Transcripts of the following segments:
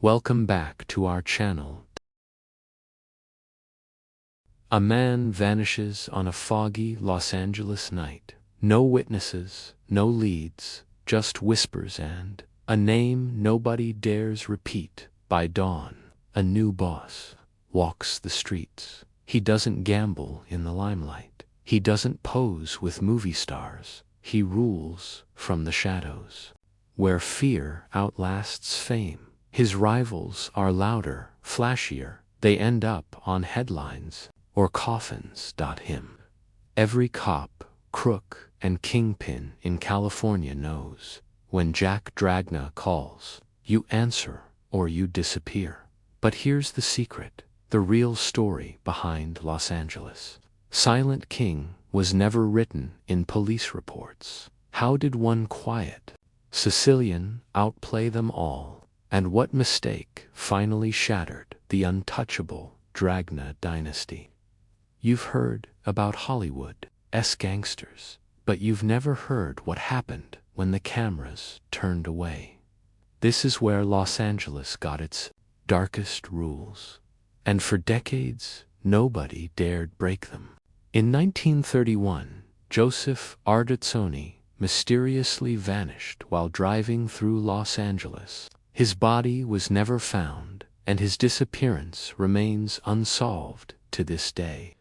Welcome back to our channel. A man vanishes on a foggy Los Angeles night. No witnesses, no leads, just whispers and a name nobody dares repeat. By dawn, a new boss walks the streets. He doesn't gamble in the limelight. He doesn't pose with movie stars. He rules from the shadows, where fear outlasts fame. His rivals are louder, flashier. They end up on headlines or coffins. Him. Every cop, crook, and kingpin in California knows when Jack Dragna calls, you answer or you disappear. But here's the secret, the real story behind Los Angeles. Silent King was never written in police reports. How did one quiet Sicilian outplay them all? And what mistake finally shattered the untouchable Dragna dynasty? You've heard about Hollywood's gangsters, but you've never heard what happened when the cameras turned away. This is where Los Angeles got its darkest rules, and for decades nobody dared break them. In 1931, Joseph Ardizzoni mysteriously vanished while driving through Los Angeles. His body was never found, and his disappearance remains unsolved to this day.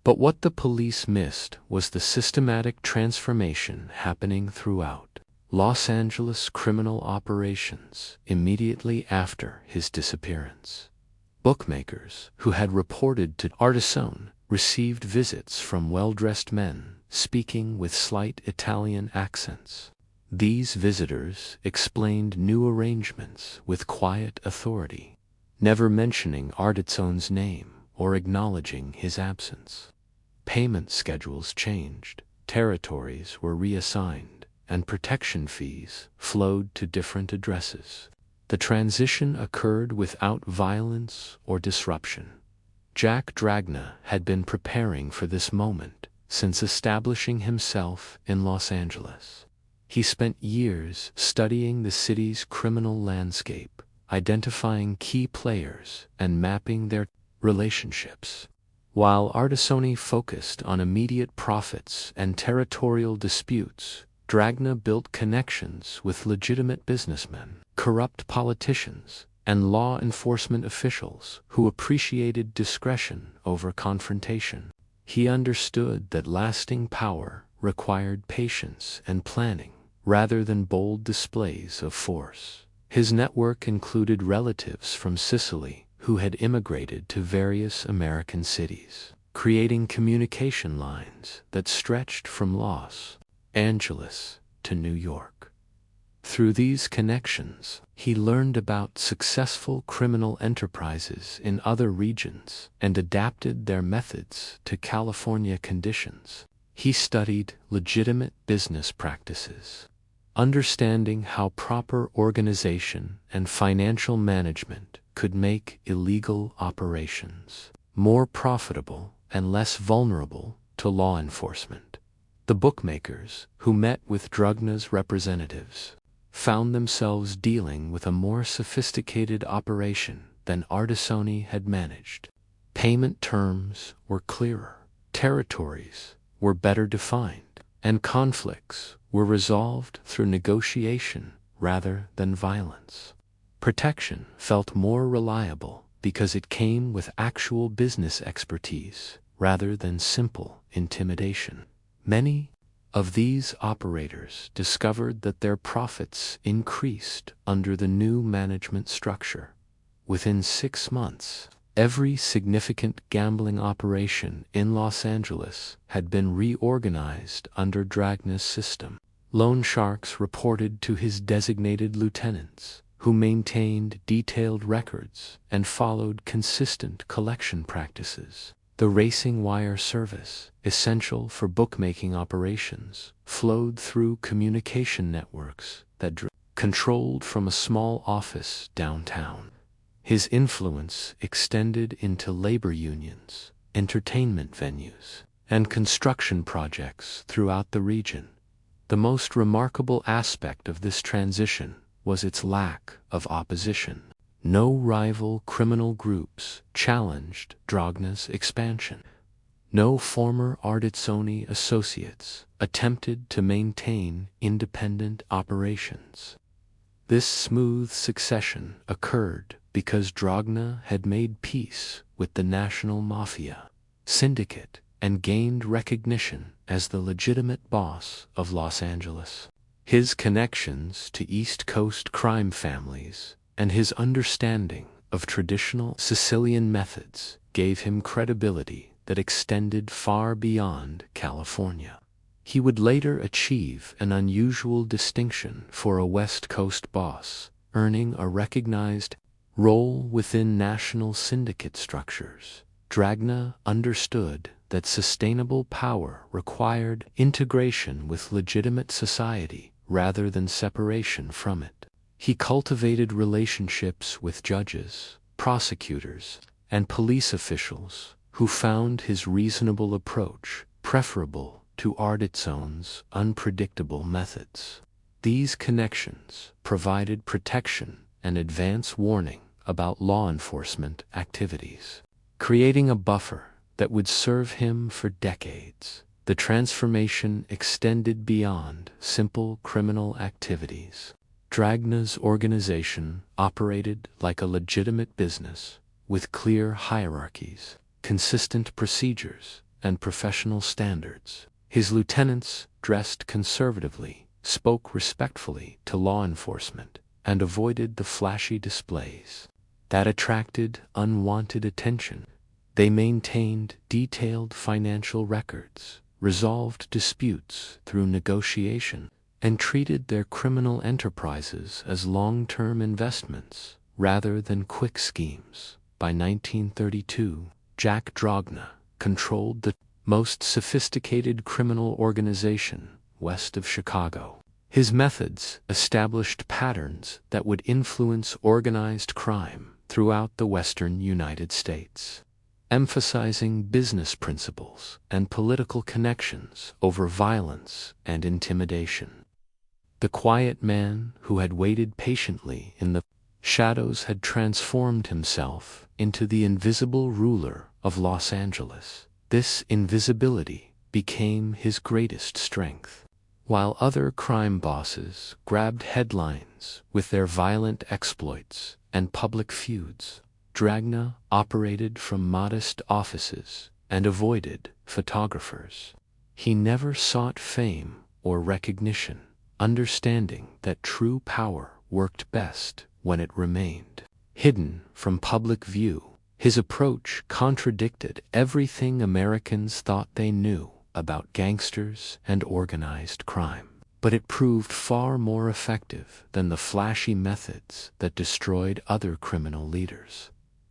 But what the police missed was the systematic transformation happening throughout Los Angeles criminal operations immediately after his disappearance. Bookmakers who had reported to Ardizzoni received visits from well-dressed men speaking with slight Italian accents. These visitors explained new arrangements with quiet authority, never mentioning Ardizzoni's name or acknowledging his absence. Payment schedules changed, territories were reassigned, and protection fees flowed to different addresses. The transition occurred without violence or disruption. Jack Dragna had been preparing for this moment since establishing himself in Los Angeles. He spent years studying the city's criminal landscape, identifying key players and mapping their relationships. While Ardizzoni focused on immediate profits and territorial disputes, Dragna built connections with legitimate businessmen, corrupt politicians, and law enforcement officials who appreciated discretion over confrontation. He understood that lasting power required patience and planning, rather than bold displays of force. His network included relatives from Sicily who had immigrated to various American cities, creating communication lines that stretched from Los Angeles to New York. Through these connections, he learned about successful criminal enterprises in other regions and adapted their methods to California conditions. He studied legitimate business practices, understanding how proper organization and financial management could make illegal operations more profitable and less vulnerable to law enforcement. The bookmakers who met with Dragna's representatives found themselves dealing with a more sophisticated operation than Ardizzoni had managed. Payment terms were clearer, territories were better defined, and conflicts were resolved through negotiation rather than violence. Protection felt more reliable because it came with actual business expertise rather than simple intimidation. Many of these operators discovered that their profits increased under the new management structure. Within 6 months, every significant gambling operation in Los Angeles had been reorganized under Dragna's system. Loan sharks reported to his designated lieutenants, who maintained detailed records and followed consistent collection practices. The racing wire service, essential for bookmaking operations, flowed through communication networks that controlled from a small office downtown. His influence extended into labor unions, entertainment venues, and construction projects throughout the region. The most remarkable aspect of this transition was its lack of opposition. No rival criminal groups challenged Dragna's expansion. No former Ardizzoni associates attempted to maintain independent operations. This smooth succession occurred because Dragna had made peace with the national mafia syndicate and gained recognition as the legitimate boss of Los Angeles. His connections to East Coast crime families and his understanding of traditional Sicilian methods gave him credibility that extended far beyond California. He would later achieve an unusual distinction for a West Coast boss, earning a recognized role within national syndicate structures. Dragna understood that sustainable power required integration with legitimate society rather than separation from it. He cultivated relationships with judges, prosecutors, and police officials who found his reasonable approach preferable to Ardizzoni's unpredictable methods. These connections provided protection and advance warning about law enforcement activities, creating a buffer that would serve him for decades. The transformation extended beyond simple criminal activities. Dragna's organization operated like a legitimate business, with clear hierarchies, consistent procedures, and professional standards. His lieutenants dressed conservatively, spoke respectfully to law enforcement, and avoided the flashy displays that attracted unwanted attention. They maintained detailed financial records, resolved disputes through negotiation, and treated their criminal enterprises as long-term investments rather than quick schemes. By 1932, Jack Dragna controlled the most sophisticated criminal organization west of Chicago. His methods established patterns that would influence organized crime throughout the western United States, emphasizing business principles and political connections over violence and intimidation. The quiet man who had waited patiently in the shadows had transformed himself into the invisible ruler of Los Angeles. This invisibility became his greatest strength. While other crime bosses grabbed headlines with their violent exploits and public feuds, Dragna operated from modest offices and avoided photographers. He never sought fame or recognition, understanding that true power worked best when it remained hidden from public view. His approach contradicted everything Americans thought they knew about gangsters and organized crime, but it proved far more effective than the flashy methods that destroyed other criminal leaders.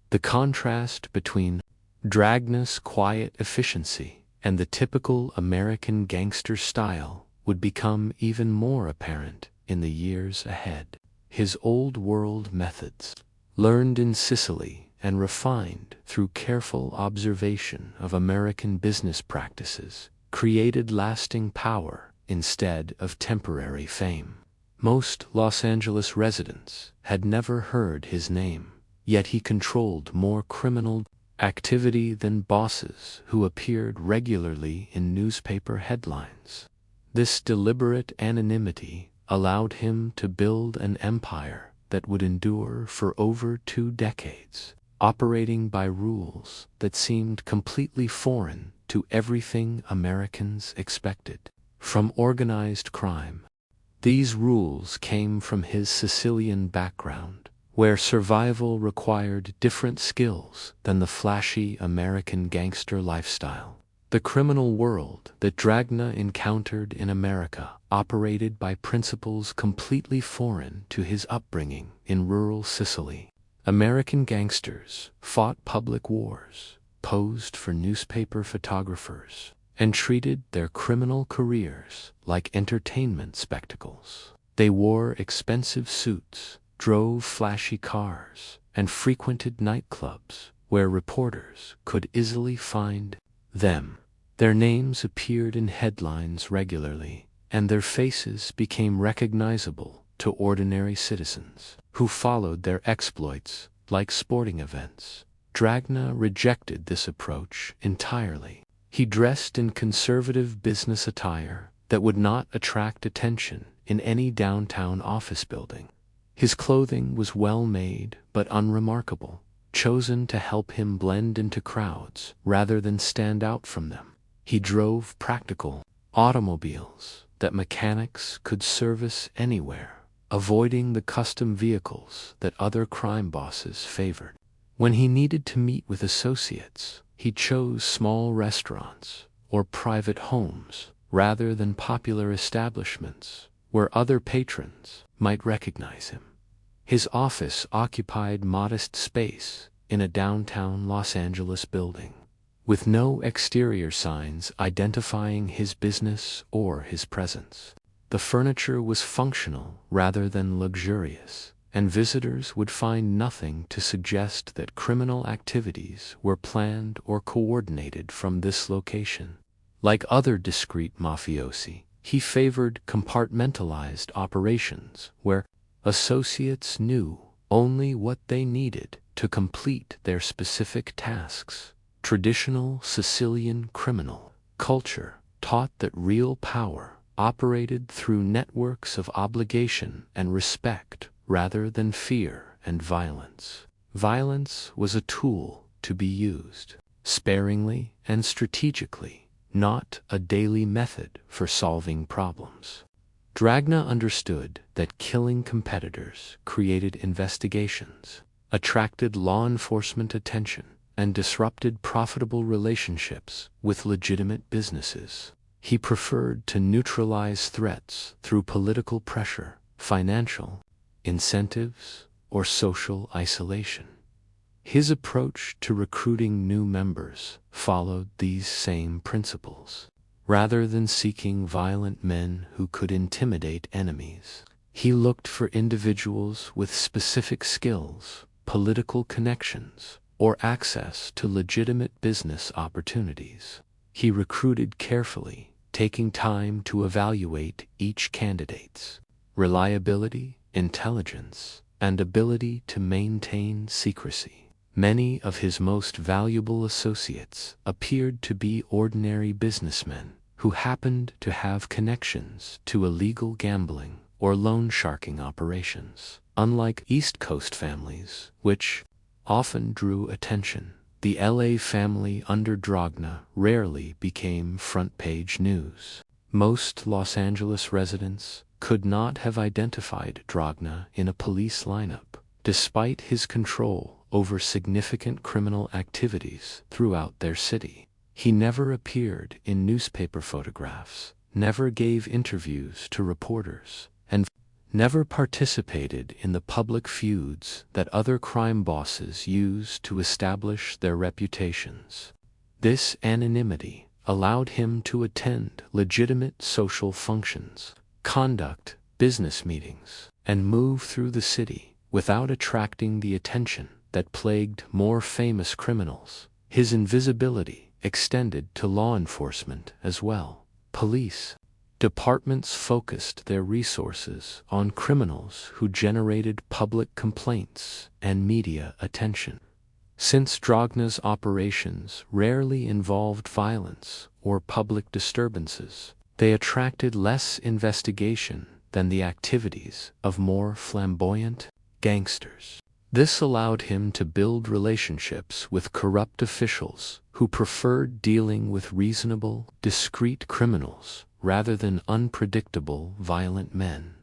The contrast between Dragna's quiet efficiency and the typical American gangster style would become even more apparent in the years ahead. His old-world methods, learned in Sicily and refined through careful observation of American business practices, created lasting power instead of temporary fame. Most Los Angeles residents had never heard his name, yet he controlled more criminal activity than bosses who appeared regularly in newspaper headlines. This deliberate anonymity allowed him to build an empire that would endure for over 2 decades, operating by rules that seemed completely foreign to everything Americans expected. From organized crime, these rules came from his Sicilian background, where survival required different skills than the flashy American gangster lifestyle. The criminal world that Dragna encountered in America operated by principles completely foreign to his upbringing in rural Sicily. American gangsters fought public wars, posed for newspaper photographers, and treated their criminal careers like entertainment spectacles. They wore expensive suits, drove flashy cars, and frequented nightclubs where reporters could easily find them. Their names appeared in headlines regularly, and their faces became recognizable to ordinary citizens, who followed their exploits like sporting events. Dragna rejected this approach entirely. He dressed in conservative business attire that would not attract attention in any downtown office building. His clothing was well made but unremarkable, chosen to help him blend into crowds rather than stand out from them. He drove practical automobiles that mechanics could service anywhere, avoiding the custom vehicles that other crime bosses favored. When he needed to meet with associates, he chose small restaurants or private homes rather than popular establishments where other patrons might recognize him. His office occupied modest space in a downtown Los Angeles building, with no exterior signs identifying his business or his presence. The furniture was functional rather than luxurious, and visitors would find nothing to suggest that criminal activities were planned or coordinated from this location. Like other discreet mafiosi, he favored compartmentalized operations where associates knew only what they needed to complete their specific tasks. Traditional Sicilian criminal culture taught that real power operated through networks of obligation and respect rather than fear and violence. Violence was a tool to be used sparingly and strategically, not a daily method for solving problems. Dragna understood that killing competitors created investigations, attracted law enforcement attention, and disrupted profitable relationships with legitimate businesses. He preferred to neutralize threats through political pressure, financial incentives, or social isolation. His approach to recruiting new members followed these same principles. Rather than seeking violent men who could intimidate enemies, he looked for individuals with specific skills, political connections, or access to legitimate business opportunities. He recruited carefully, taking time to evaluate each candidate's reliability, intelligence, and ability to maintain secrecy. Many of his most valuable associates appeared to be ordinary businessmen who happened to have connections to illegal gambling or loan sharking operations. Unlike East Coast families, which often drew attention, the LA family under Dragna rarely became front-page news. Most Los Angeles residents could not have identified Dragna in a police lineup, despite his control over significant criminal activities throughout their city. He never appeared in newspaper photographs, never gave interviews to reporters, and never participated in the public feuds that other crime bosses use to establish their reputations. This anonymity allowed him to attend legitimate social functions, conduct business meetings, and move through the city without attracting the attention that plagued more famous criminals. His invisibility extended to law enforcement as well. Police departments focused their resources on criminals who generated public complaints and media attention. Since Dragna's operations rarely involved violence or public disturbances, they attracted less investigation than the activities of more flamboyant gangsters. This allowed him to build relationships with corrupt officials who preferred dealing with reasonable, discreet criminals rather than unpredictable, violent men.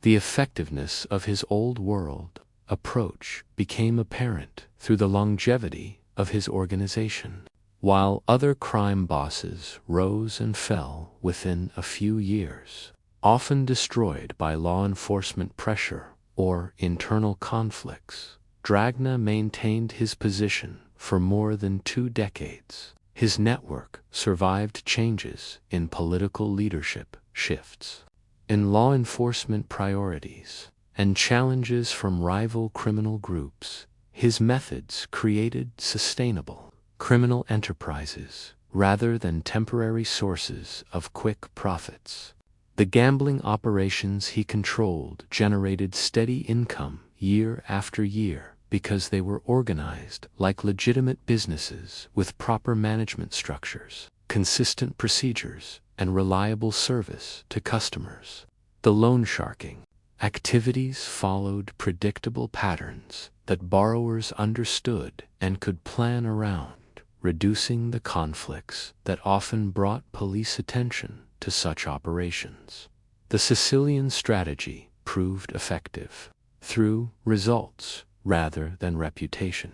The effectiveness of his old world approach became apparent through the longevity of his organization. While other crime bosses rose and fell within a few years, often destroyed by law enforcement pressure or internal conflicts, Dragna maintained his position for more than 2 decades. His network survived changes in political leadership shifts, in law enforcement priorities, and challenges from rival criminal groups. His methods created sustainable criminal enterprises rather than temporary sources of quick profits. The gambling operations he controlled generated steady income year after year because they were organized like legitimate businesses with proper management structures, consistent procedures, and reliable service to customers. The loan sharking activities followed predictable patterns that borrowers understood and could plan around, reducing the conflicts that often brought police attention to such operations. The Sicilian strategy proved effective through results rather than reputation.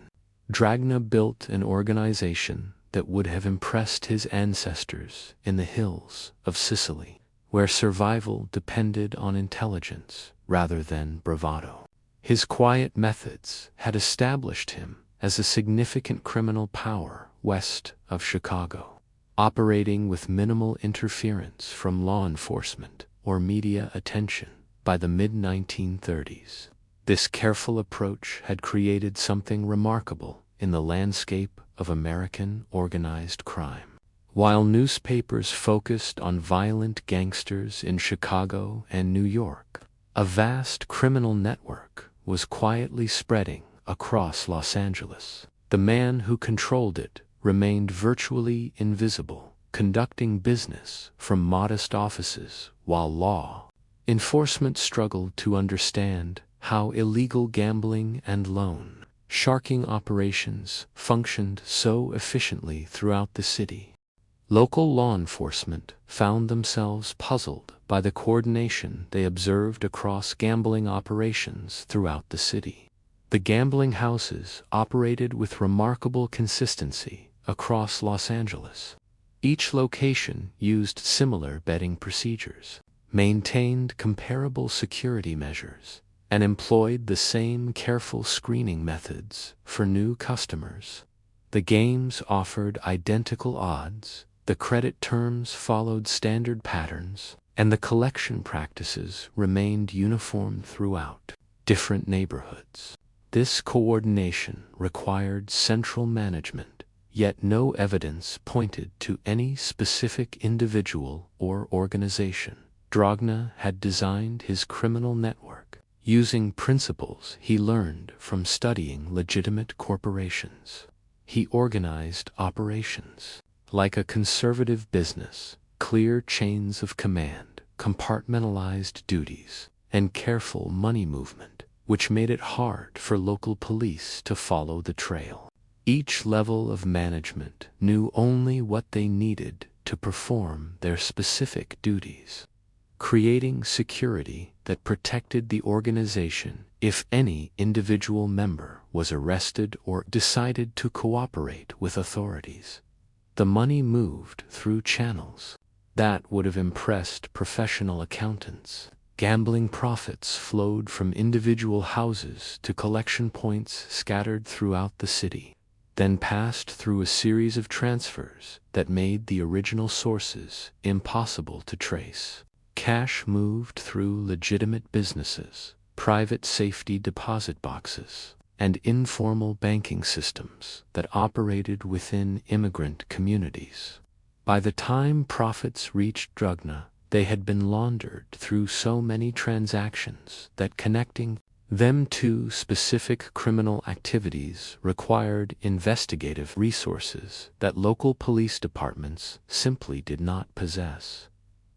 Dragna built an organization that would have impressed his ancestors in the hills of Sicily, where survival depended on intelligence rather than bravado. His quiet methods had established him as a significant criminal power west of Chicago, operating with minimal interference from law enforcement or media attention. By the mid-1930s, this careful approach had created something remarkable in the landscape of American organized crime. While newspapers focused on violent gangsters in Chicago and New York, a vast criminal network was quietly spreading across Los Angeles. The man who controlled it remained virtually invisible, conducting business from modest offices while law enforcement struggled to understand how illegal gambling and loan sharking operations functioned so efficiently throughout the city. Local law enforcement found themselves puzzled by the coordination they observed across gambling operations throughout the city. The gambling houses operated with remarkable consistency across Los Angeles. Each location used similar betting procedures, maintained comparable security measures, and employed the same careful screening methods for new customers. The games offered identical odds, the credit terms followed standard patterns, and the collection practices remained uniform throughout different neighborhoods. This coordination required central management, yet no evidence pointed to any specific individual or organization. Dragna had designed his criminal network using principles he learned from studying legitimate corporations. He organized operations like a conservative business, clear chains of command, compartmentalized duties, and careful money movement, which made it hard for local police to follow the trail. Each level of management knew only what they needed to perform their specific duties, creating security that protected the organization if any individual member was arrested or decided to cooperate with authorities. The money moved through channels that would have impressed professional accountants. Gambling profits flowed from individual houses to collection points scattered throughout the city, then passed through a series of transfers that made the original sources impossible to trace. Cash moved through legitimate businesses, private safety deposit boxes, and informal banking systems that operated within immigrant communities. By the time profits reached Dragna, they had been laundered through so many transactions that connecting them to specific criminal activities required investigative resources that local police departments simply did not possess.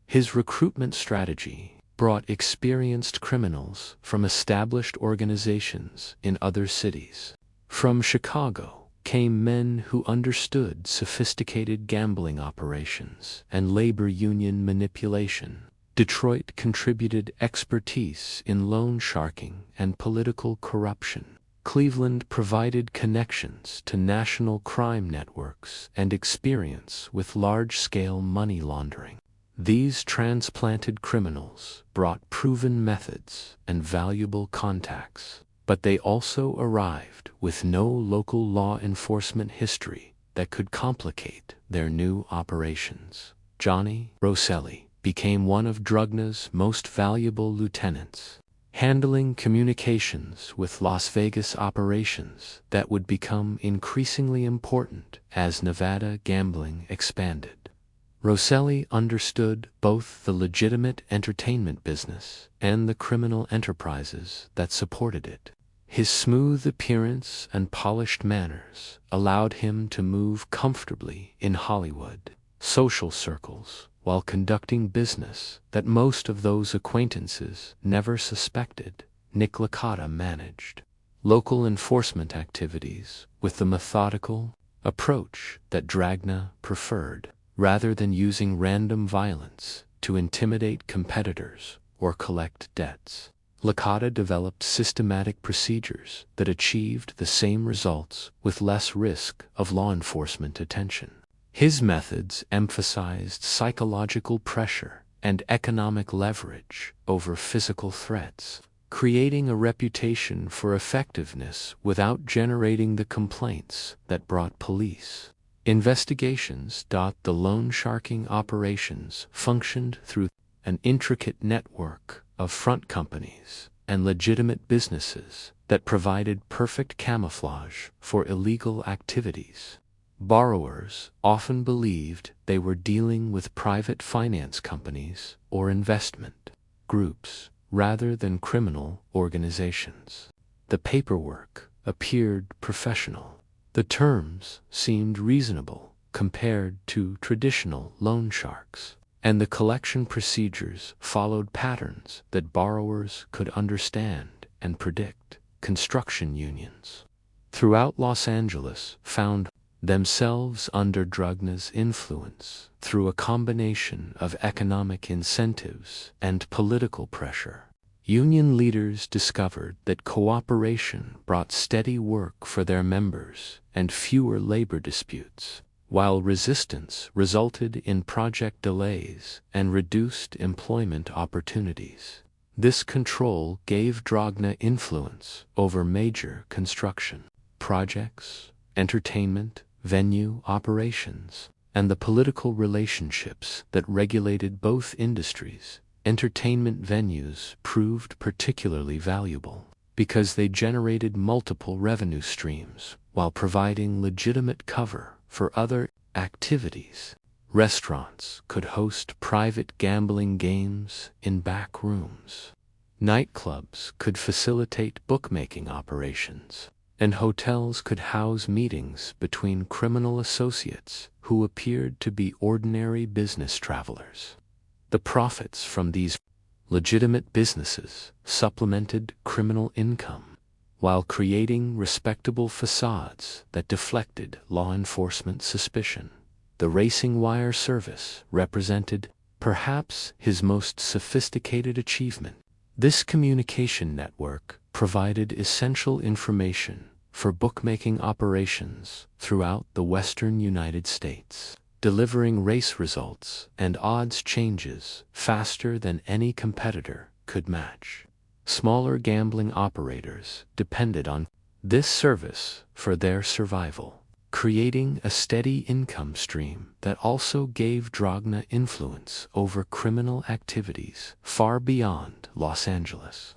His recruitment strategy brought experienced criminals from established organizations in other cities. From Chicago came men who understood sophisticated gambling operations and labor union manipulation. Detroit contributed expertise in loan sharking and political corruption. Cleveland provided connections to national crime networks and experience with large-scale money laundering. These transplanted criminals brought proven methods and valuable contacts, but they also arrived with no local law enforcement history that could complicate their new operations. Johnny Rosselli became one of Dragna's most valuable lieutenants, handling communications with Las Vegas operations that would become increasingly important as Nevada gambling expanded. Rosselli understood both the legitimate entertainment business and the criminal enterprises that supported it. His smooth appearance and polished manners allowed him to move comfortably in Hollywood social circles while conducting business that most of those acquaintances never suspected. Nick Licata managed local enforcement activities with the methodical approach that Dragna preferred, rather than using random violence to intimidate competitors or collect debts. Licata developed systematic procedures that achieved the same results with less risk of law enforcement attention. His methods emphasized psychological pressure and economic leverage over physical threats, creating a reputation for effectiveness without generating the complaints that brought police investigations. The loan sharking operations functioned through an intricate network of front companies and legitimate businesses that provided perfect camouflage for illegal activities. Borrowers often believed they were dealing with private finance companies or investment groups rather than criminal organizations. The paperwork appeared professional. The terms seemed reasonable compared to traditional loan sharks, and the collection procedures followed patterns that borrowers could understand and predict. Construction unions throughout Los Angeles found themselves under Dragna's influence through a combination of economic incentives and political pressure. Union leaders discovered that cooperation brought steady work for their members and fewer labor disputes, while resistance resulted in project delays and reduced employment opportunities. This control gave Dragna influence over major construction projects, entertainment, venue operations, and the political relationships that regulated both industries. Entertainment venues proved particularly valuable because they generated multiple revenue streams while providing legitimate cover for other activities. Restaurants could host private gambling games in back rooms. Nightclubs could facilitate bookmaking operations, and hotels could house meetings between criminal associates who appeared to be ordinary business travelers. The profits from these legitimate businesses supplemented criminal income, while creating respectable facades that deflected law enforcement suspicion. The racing wire service represented perhaps his most sophisticated achievement. This communication network provided essential information for bookmaking operations throughout the western United States, delivering race results and odds changes faster than any competitor could match. Smaller gambling operators depended on this service for their survival, creating a steady income stream that also gave Dragna influence over criminal activities far beyond Los Angeles.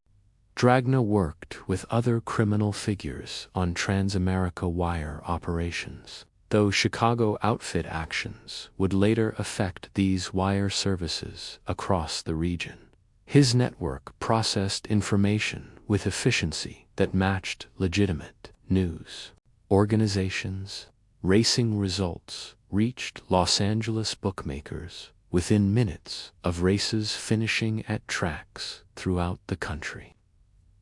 Dragna worked with other criminal figures on Transamerica wire operations, though Chicago outfit actions would later affect these wire services across the region. His network processed information with efficiency that matched legitimate news organizations. Racing results reached Los Angeles bookmakers within minutes of races finishing at tracks throughout the country.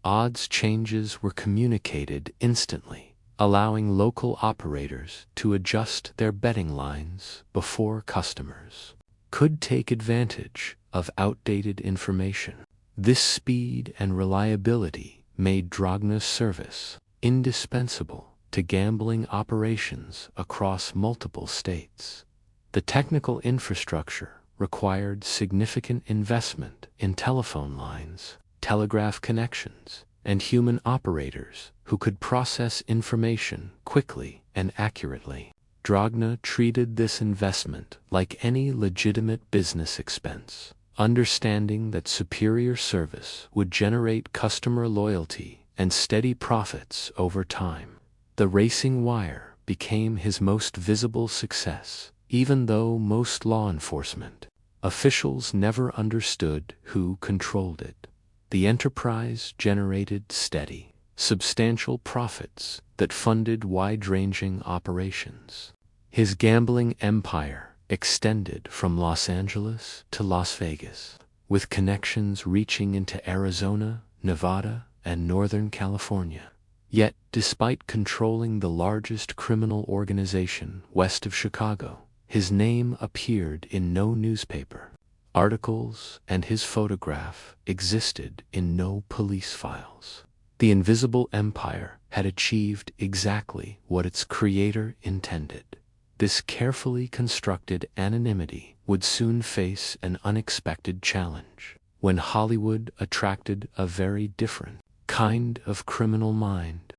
Odds changes were communicated instantly, allowing local operators to adjust their betting lines before customers could take advantage of outdated information. This speed and reliability made Dragna's service indispensable to gambling operations across multiple states. The technical infrastructure required significant investment in telephone lines, telegraph connections, and human operators who could process information quickly and accurately. Dragna treated this investment like any legitimate business expense, understanding that superior service would generate customer loyalty and steady profits over time. The racing wire became his most visible success, even though most law enforcement officials never understood who controlled it. The enterprise generated steady, substantial profits that funded wide-ranging operations. His gambling empire extended from Los Angeles to Las Vegas, with connections reaching into Arizona, Nevada, and Northern California. Yet, despite controlling the largest criminal organization west of Chicago, his name appeared in no newspaper articles, and his photograph existed in no police files. The invisible empire had achieved exactly what its creator intended. This carefully constructed anonymity would soon face an unexpected challenge, when Hollywood attracted a very different kind of criminal mind.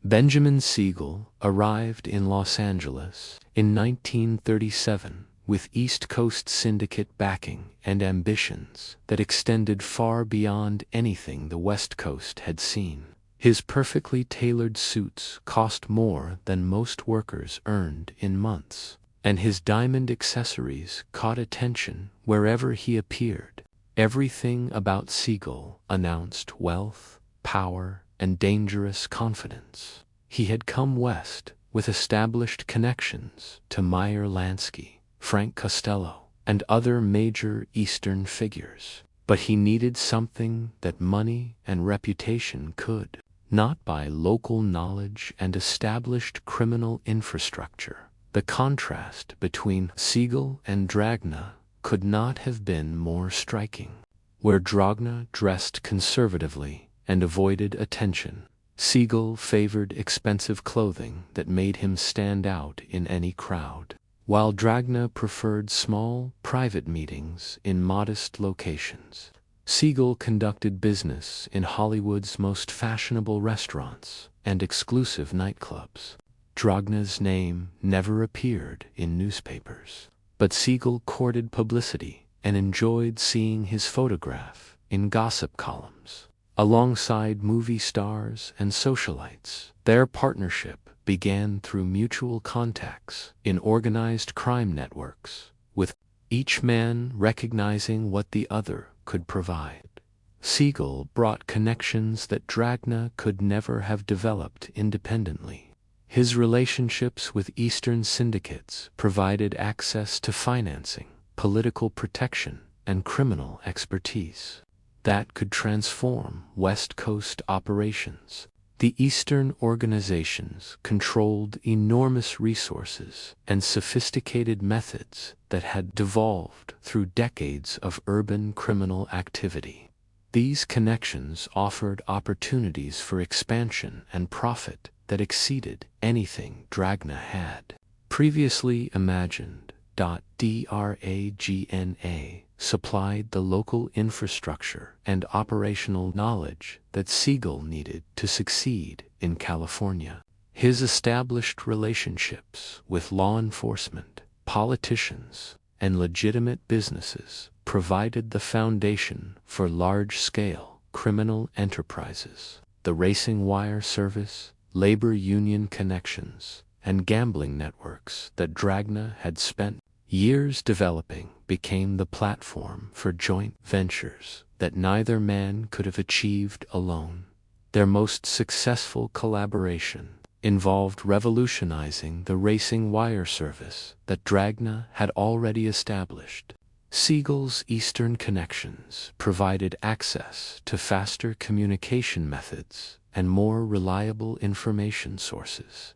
Benjamin Siegel arrived in Los Angeles in 1937 with East Coast syndicate backing and ambitions that extended far beyond anything the West Coast had seen. His perfectly tailored suits cost more than most workers earned in months, and his diamond accessories caught attention wherever he appeared. Everything about Siegel announced wealth, power, and dangerous confidence. He had come west with established connections to Meyer Lansky, Frank Costello, and other major Eastern figures. But he needed something that money and reputation could, not by local knowledge and established criminal infrastructure. The contrast between Siegel and Dragna could not have been more striking. Where Dragna dressed conservatively and avoided attention, Siegel favored expensive clothing that made him stand out in any crowd, while Dragna preferred small, private meetings in modest locations. Siegel conducted business in Hollywood's most fashionable restaurants and exclusive nightclubs. Dragna's name never appeared in newspapers, but Siegel courted publicity and enjoyed seeing his photograph in gossip columns. Alongside movie stars and socialites, their partnership began through mutual contacts in organized crime networks, with each man recognizing what the other could provide. Siegel brought connections that Dragna could never have developed independently. His relationships with Eastern syndicates provided access to financing, political protection, and criminal expertise that could transform West Coast operations. The Eastern organizations controlled enormous resources and sophisticated methods that had devolved through decades of urban criminal activity. These connections offered opportunities for expansion and profit that exceeded anything Dragna had previously imagined. Dragna supplied the local infrastructure and operational knowledge that Siegel needed to succeed in California. His established relationships with law enforcement, politicians, and legitimate businesses provided the foundation for large-scale criminal enterprises. The racing wire service, labor union connections, and gambling networks that Dragna had spent years developing became the platform for joint ventures that neither man could have achieved alone. Their most successful collaboration involved revolutionizing the racing wire service that Dragna had already established. Siegel's Eastern connections provided access to faster communication methods and more reliable information sources,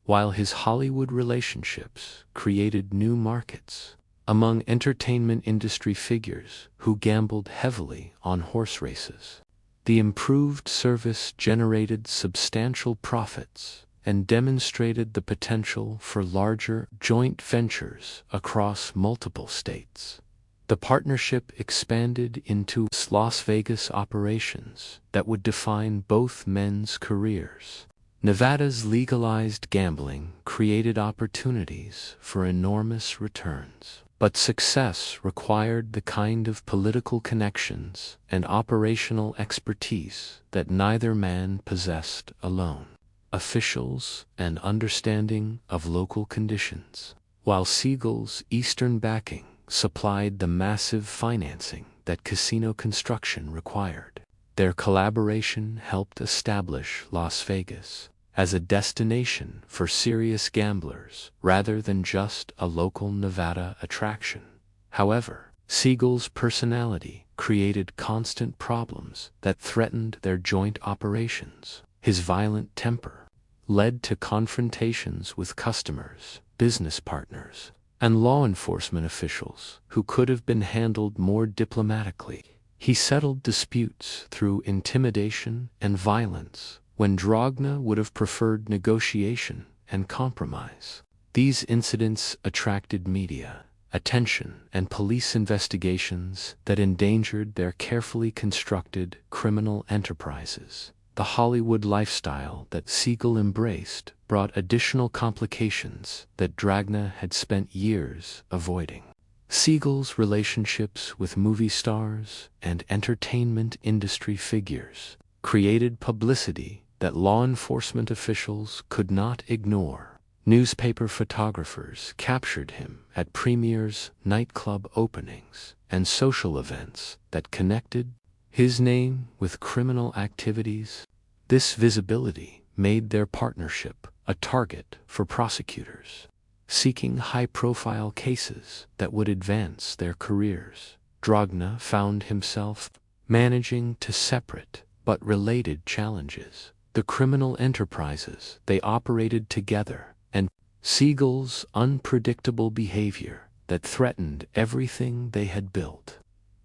while his Hollywood relationships created new markets among entertainment industry figures who gambled heavily on horse races. The improved service generated substantial profits and demonstrated the potential for larger joint ventures across multiple states. The partnership expanded into Las Vegas operations that would define both men's careers. Nevada's legalized gambling created opportunities for enormous returns, but success required the kind of political connections and operational expertise that neither man possessed alone. Officials and understanding of local conditions. while Siegel's Eastern backing supplied the massive financing that casino construction required. Their collaboration helped establish Las Vegas as a destination for serious gamblers rather than just a local Nevada attraction. However, Siegel's personality created constant problems that threatened their joint operations. His violent temper led to confrontations with customers, business partners, and law enforcement officials who could have been handled more diplomatically. He settled disputes through intimidation and violence when Dragna would have preferred negotiation and compromise. These incidents attracted media attention and police investigations that endangered their carefully constructed criminal enterprises. The Hollywood lifestyle that Siegel embraced brought additional complications that Dragna had spent years avoiding. Siegel's relationships with movie stars and entertainment industry figures created publicity that law enforcement officials could not ignore. Newspaper photographers captured him at premieres, nightclub openings, and social events that connected his name with criminal activities. This visibility made their partnership a target for prosecutors seeking high-profile cases that would advance their careers. Dragna found himself managing two separate but related challenges: the criminal enterprises they operated together and Siegel's unpredictable behavior that threatened everything they had built.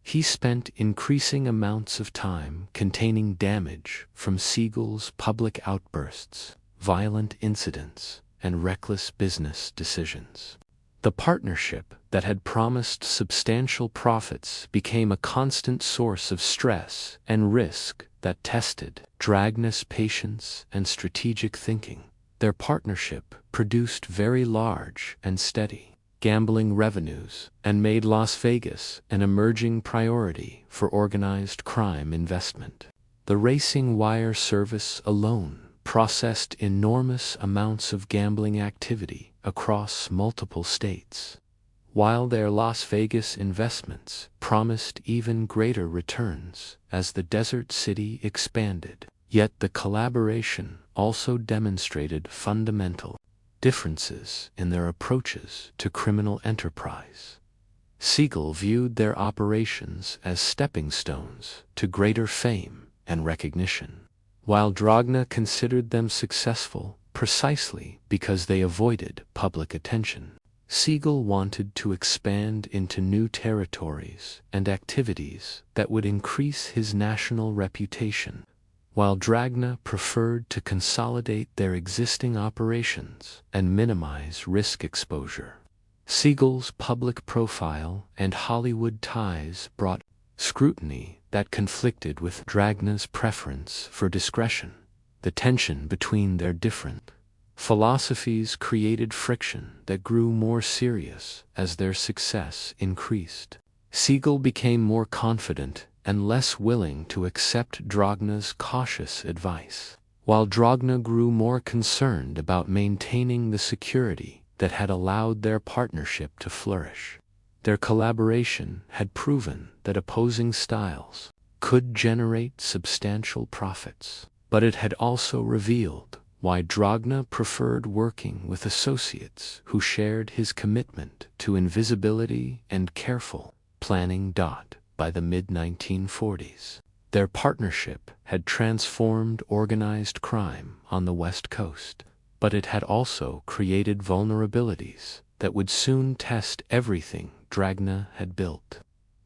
He spent increasing amounts of time containing damage from Siegel's public outbursts, violent incidents, and reckless business decisions. The partnership that had promised substantial profits became a constant source of stress and risk that tested Dragna's patience and strategic thinking. Their partnership produced very large and steady gambling revenues and made Las Vegas an emerging priority for organized crime investment. The racing wire service alone processed enormous amounts of gambling activity across multiple states, while their Las Vegas investments promised even greater returns as the desert city expanded. Yet the collaboration also demonstrated fundamental differences in their approaches to criminal enterprise. Siegel viewed their operations as stepping stones to greater fame and recognition, while Dragna considered them successful precisely because they avoided public attention. Siegel wanted to expand into new territories and activities that would increase his national reputation, while Dragna preferred to consolidate their existing operations and minimize risk exposure. Siegel's public profile and Hollywood ties brought scrutiny that conflicted with Dragna's preference for discretion. The tension between their different philosophies created friction that grew more serious as their success increased. Siegel became more confident and less willing to accept Dragna's cautious advice, while Dragna grew more concerned about maintaining the security that had allowed their partnership to flourish. Their collaboration had proven that opposing styles could generate substantial profits, but it had also revealed why Dragna preferred working with associates who shared his commitment to invisibility and careful planning. By the mid-1940s, their partnership had transformed organized crime on the West Coast, but it had also created vulnerabilities that would soon test everything Dragna had built.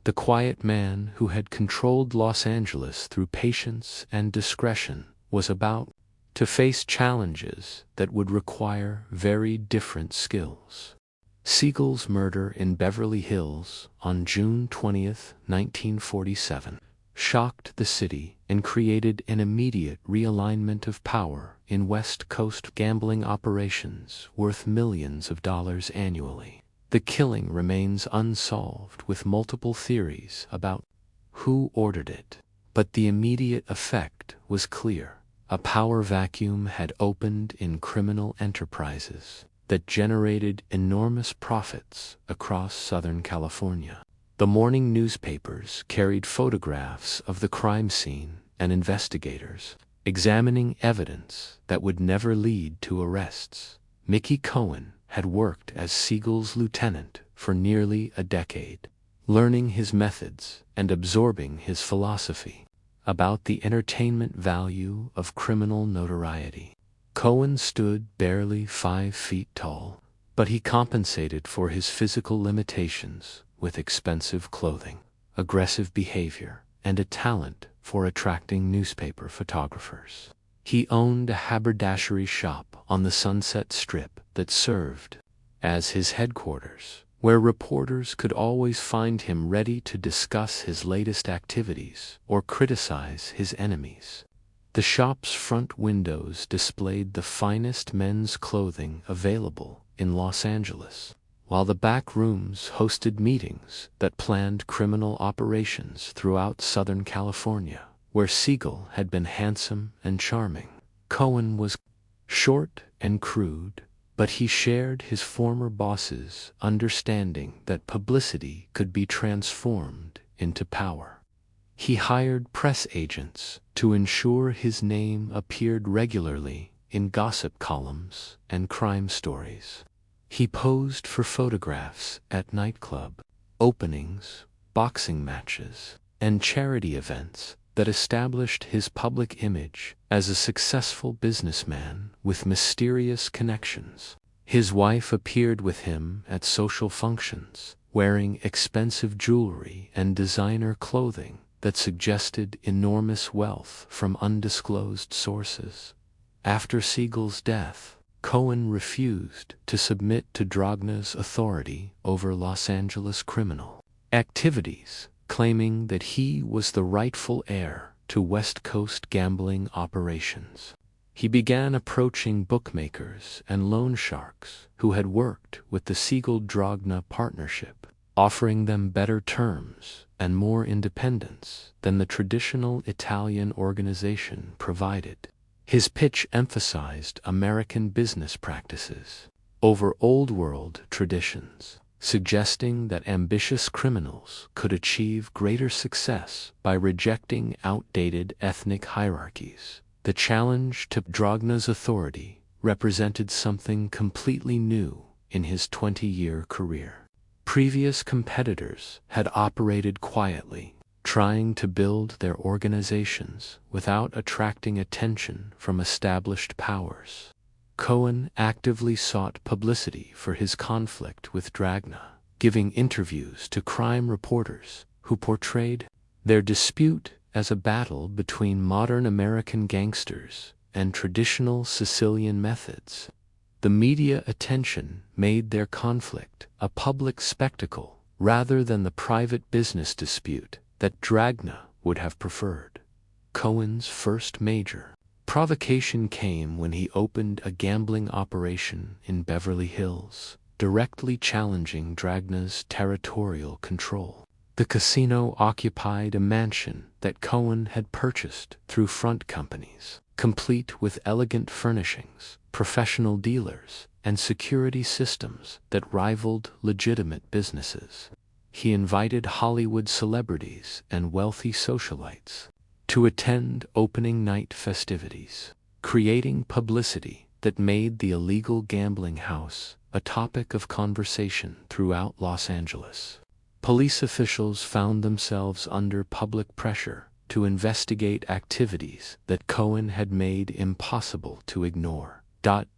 The quiet man who had controlled Los Angeles through patience and discretion was about to face challenges that would require very different skills. Siegel's murder in Beverly Hills on June 20, 1947, shocked the city and created an immediate realignment of power in West Coast gambling operations worth millions of dollars annually. The killing remains unsolved, with multiple theories about who ordered it, but the immediate effect was clear. A power vacuum had opened in criminal enterprises. that generated enormous profits across Southern California. The morning newspapers carried photographs of the crime scene and investigators examining evidence that would never lead to arrests. Mickey Cohen had worked as Siegel's lieutenant for nearly a decade, learning his methods and absorbing his philosophy about the entertainment value of criminal notoriety. Cohen stood barely 5 feet tall, but he compensated for his physical limitations with expensive clothing, aggressive behavior, and a talent for attracting newspaper photographers. He owned a haberdashery shop on the Sunset Strip that served as his headquarters, where reporters could always find him ready to discuss his latest activities or criticize his enemies. The shop's front windows displayed the finest men's clothing available in Los Angeles, while the back rooms hosted meetings that planned criminal operations throughout Southern California, where Siegel had been handsome and charming. Cohen was short and crude, but he shared his former boss's understanding that publicity could be transformed into power. He hired press agents to ensure his name appeared regularly in gossip columns and crime stories. He posed for photographs at nightclub openings, boxing matches, and charity events that established his public image as a successful businessman with mysterious connections. His wife appeared with him at social functions, wearing expensive jewelry and designer clothing that suggested enormous wealth from undisclosed sources. After Siegel's death, Cohen refused to submit to Dragna's authority over Los Angeles criminal activities, claiming that he was the rightful heir to West Coast gambling operations. He began approaching bookmakers and loan sharks who had worked with the Siegel-Dragna partnership, offering them better terms and more independence than the traditional Italian organization provided. His pitch emphasized American business practices over old-world traditions, suggesting that ambitious criminals could achieve greater success by rejecting outdated ethnic hierarchies. The challenge to Dragna's authority represented something completely new in his 20-year career. Previous competitors had operated quietly, trying to build their organizations without attracting attention from established powers. Cohen actively sought publicity for his conflict with Dragna, giving interviews to crime reporters who portrayed their dispute as a battle between modern American gangsters and traditional Sicilian methods. The media attention made their conflict a public spectacle rather than the private business dispute that Dragna would have preferred. Cohen's first major provocation came when he opened a gambling operation in Beverly Hills, directly challenging Dragna's territorial control. The casino occupied a mansion that Cohen had purchased through front companies, complete with elegant furnishings, professional dealers, and security systems that rivaled legitimate businesses. He invited Hollywood celebrities and wealthy socialites to attend opening night festivities, creating publicity that made the illegal gambling house a topic of conversation throughout Los Angeles. Police officials found themselves under public pressure to investigate activities that Cohen had made impossible to ignore. Dragna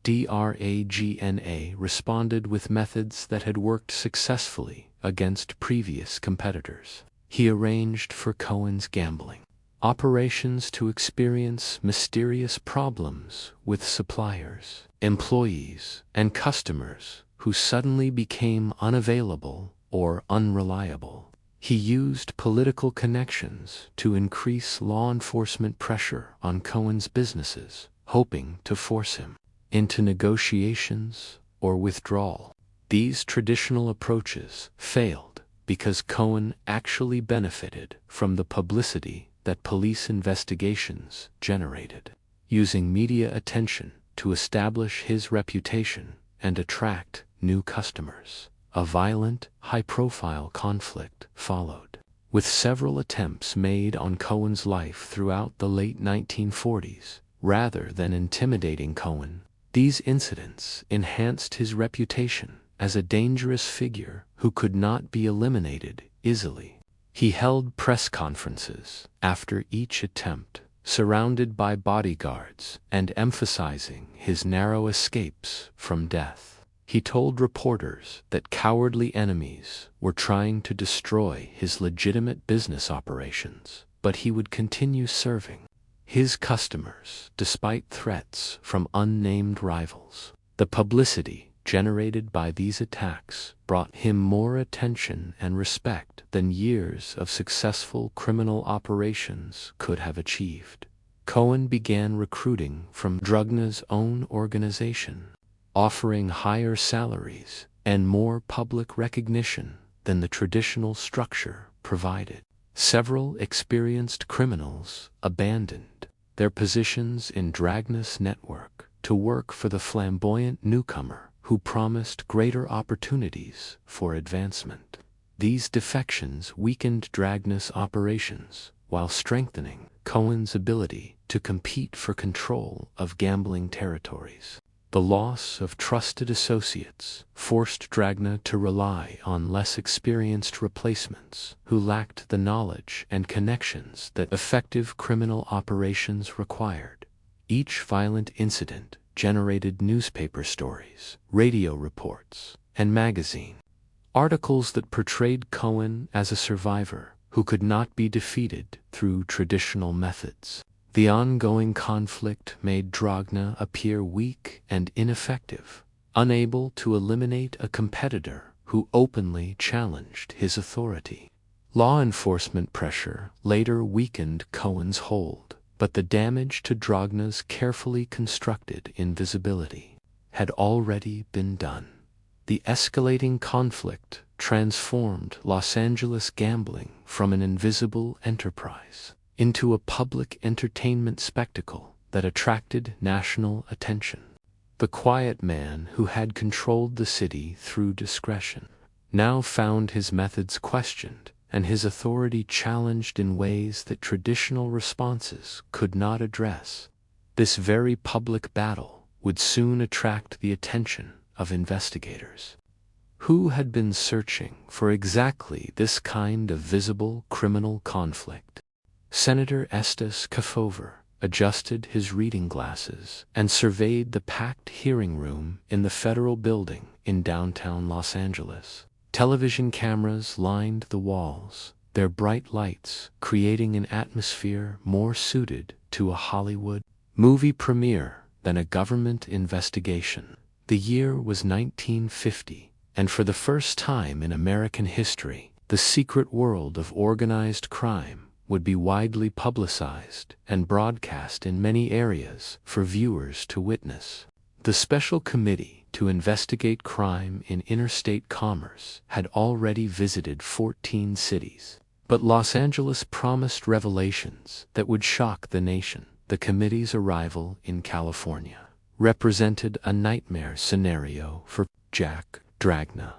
responded with methods that had worked successfully against previous competitors. He arranged for Cohen's gambling operations to experience mysterious problems with suppliers, employees, and customers who suddenly became unavailable or unreliable. He used political connections to increase law enforcement pressure on Cohen's businesses, hoping to force him into negotiations or withdrawal. These traditional approaches failed because Cohen actually benefited from the publicity that police investigations generated. Using media attention to establish his reputation and attract new customers. A violent, high-profile conflict followed, with several attempts made on Cohen's life throughout the late 1940s. Rather than intimidating Cohen, these incidents enhanced his reputation as a dangerous figure who could not be eliminated easily. He held press conferences after each attempt, surrounded by bodyguards and emphasizing his narrow escapes from death. He told reporters that cowardly enemies were trying to destroy his legitimate business operations, but he would continue serving his customers despite threats from unnamed rivals. The publicity generated by these attacks brought him more attention and respect than years of successful criminal operations could have achieved. Cohen began recruiting from Dragna's own organization, offering higher salaries and more public recognition than the traditional structure provided. Several experienced criminals abandoned their positions in Dragna's network to work for the flamboyant newcomer who promised greater opportunities for advancement. These defections weakened Dragna's operations while strengthening Cohen's ability to compete for control of gambling territories. The loss of trusted associates forced Dragna to rely on less experienced replacements who lacked the knowledge and connections that effective criminal operations required. Each violent incident generated newspaper stories, radio reports, and magazine articles that portrayed Cohen as a survivor who could not be defeated through traditional methods. The ongoing conflict made Dragna appear weak and ineffective, unable to eliminate a competitor who openly challenged his authority. Law enforcement pressure later weakened Cohen's hold, but the damage to Dragna's carefully constructed invisibility had already been done. The escalating conflict transformed Los Angeles gambling from an invisible enterprise into a public entertainment spectacle that attracted national attention. The quiet man who had controlled the city through discretion now found his methods questioned and his authority challenged in ways that traditional responses could not address. This very public battle would soon attract the attention of investigators, who had been searching for exactly this kind of visible criminal conflict. Senator Estes Kefauver adjusted his reading glasses and surveyed the packed hearing room in the federal building in downtown Los Angeles. Television cameras lined the walls, their bright lights creating an atmosphere more suited to a Hollywood movie premiere than a government investigation. The year was 1950, and for the first time in American history, the secret world of organized crime would be widely publicized and broadcast in many areas for viewers to witness. The Special Committee to investigate crime in interstate commerce had already visited 14 cities, but Los Angeles promised revelations that would shock the nation. The committee's arrival in California represented a nightmare scenario for Jack Dragna.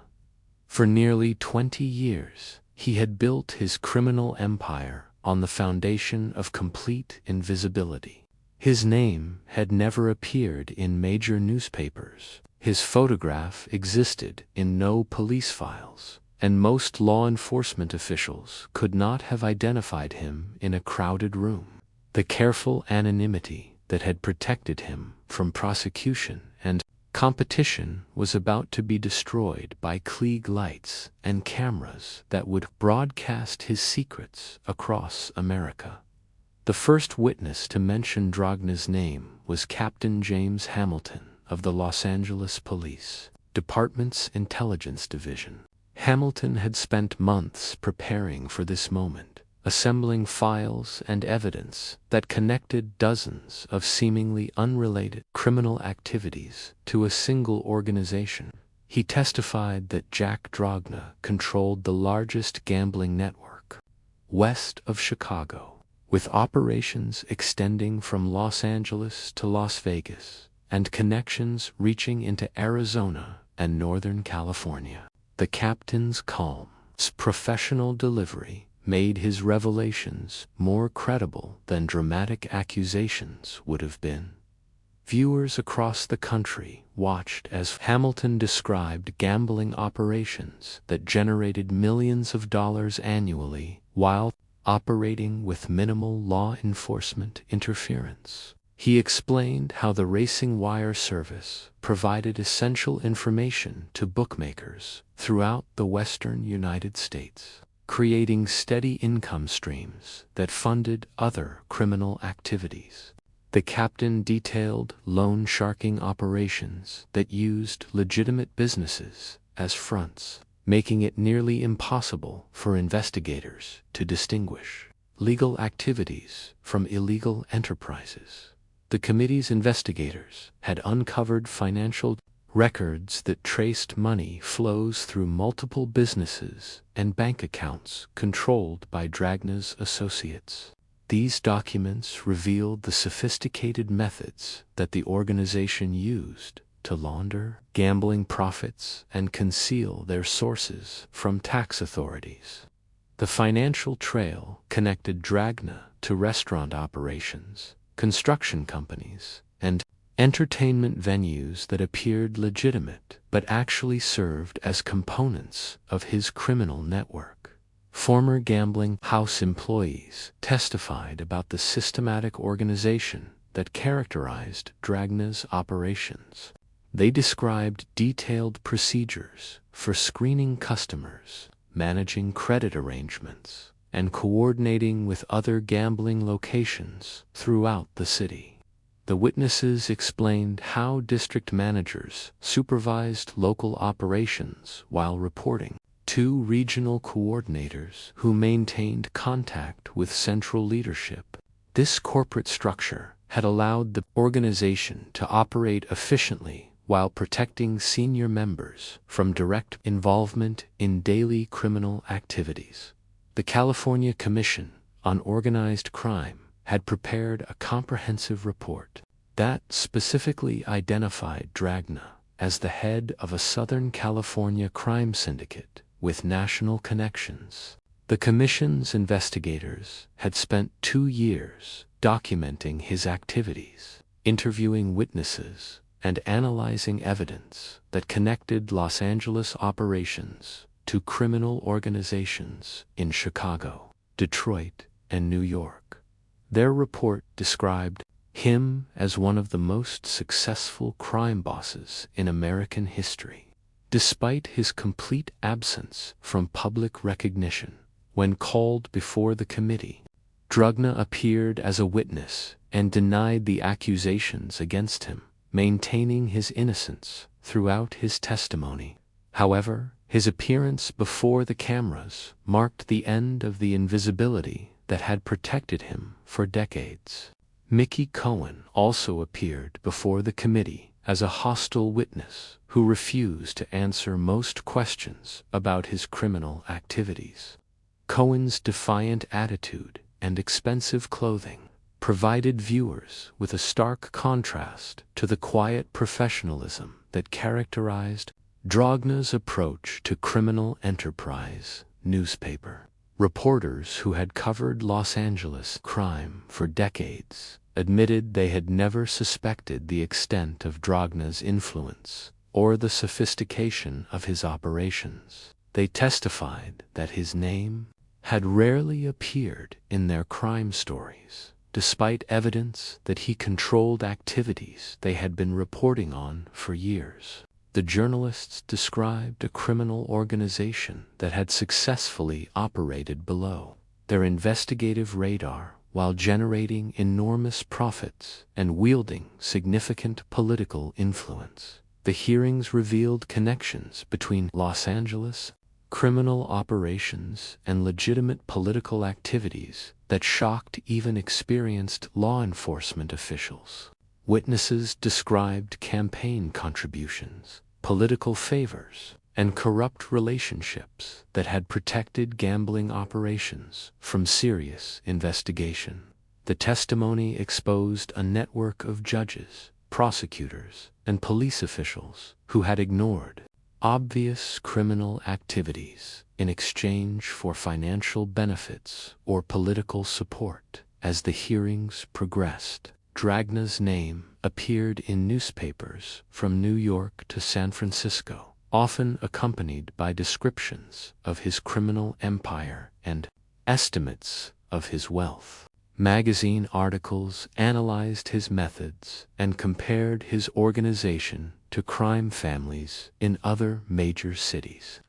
For nearly 20 years, he had built his criminal empire on the foundation of complete invisibility. His name had never appeared in major newspapers. His photograph existed in no police files, and most law enforcement officials could not have identified him in a crowded room. The careful anonymity that had protected him from prosecution and competition was about to be destroyed by Klieg lights and cameras that would broadcast his secrets across America. The first witness to mention Dragna's name was Captain James Hamilton of the Los Angeles Police Department's Intelligence Division. Hamilton had spent months preparing for this moment, assembling files and evidence that connected dozens of seemingly unrelated criminal activities to a single organization. He testified that Jack Dragna controlled the largest gambling network west of Chicago, with operations extending from Los Angeles to Las Vegas and connections reaching into Arizona and Northern California. The captain's calm, professional delivery made his revelations more credible than dramatic accusations would have been. Viewers across the country watched as Hamilton described gambling operations that generated millions of dollars annually while operating with minimal law enforcement interference. He explained how the racing wire service provided essential information to bookmakers throughout the western United States, creating steady income streams that funded other criminal activities. The captain detailed loan sharking operations that used legitimate businesses as fronts, making it nearly impossible for investigators to distinguish legal activities from illegal enterprises. The committee's investigators had uncovered financial records that traced money flows through multiple businesses and bank accounts controlled by Dragna's associates. These documents revealed the sophisticated methods that the organization used to launder gambling profits and conceal their sources from tax authorities. The financial trail connected Dragna to restaurant operations, construction companies, and entertainment venues that appeared legitimate but actually served as components of his criminal network. Former gambling house employees testified about the systematic organization that characterized Dragna's operations. They described detailed procedures for screening customers, managing credit arrangements, and coordinating with other gambling locations throughout the city. The witnesses explained how district managers supervised local operations while reporting to regional coordinators who maintained contact with central leadership. This corporate structure had allowed the organization to operate efficiently while protecting senior members from direct involvement in daily criminal activities. The California Commission on Organized Crime had prepared a comprehensive report that specifically identified Dragna as the head of a Southern California crime syndicate with national connections. The Commission's investigators had spent 2 years documenting his activities, interviewing witnesses, and analyzing evidence that connected Los Angeles operations to criminal organizations in Chicago, Detroit, and New York. Their report described him as one of the most successful crime bosses in American history. Despite his complete absence from public recognition, when called before the committee, Dragna appeared as a witness and denied the accusations against him, maintaining his innocence throughout his testimony. However, his appearance before the cameras marked the end of the invisibility that had protected him for decades. Mickey Cohen also appeared before the committee as a hostile witness who refused to answer most questions about his criminal activities. Cohen's defiant attitude and expensive clothing provided viewers with a stark contrast to the quiet professionalism that characterized Dragna's approach to criminal enterprise. Newspaper reporters who had covered Los Angeles crime for decades admitted they had never suspected the extent of Dragna's influence or the sophistication of his operations. They testified that his name had rarely appeared in their crime stories, despite evidence that he controlled activities they had been reporting on for years. The journalists described a criminal organization that had successfully operated below their investigative radar while generating enormous profits and wielding significant political influence. The hearings revealed connections between Los Angeles criminal operations and legitimate political activities that shocked even experienced law enforcement officials. Witnesses described campaign contributions, political favors, and corrupt relationships that had protected gambling operations from serious investigation. The testimony exposed a network of judges, prosecutors, and police officials who had ignored obvious criminal activities in exchange for financial benefits or political support. As the hearings progressed, Dragna's name appeared in newspapers from New York to San Francisco, often accompanied by descriptions of his criminal empire and estimates of his wealth. Magazine articles analyzed his methods and compared his organization to crime families in other major cities.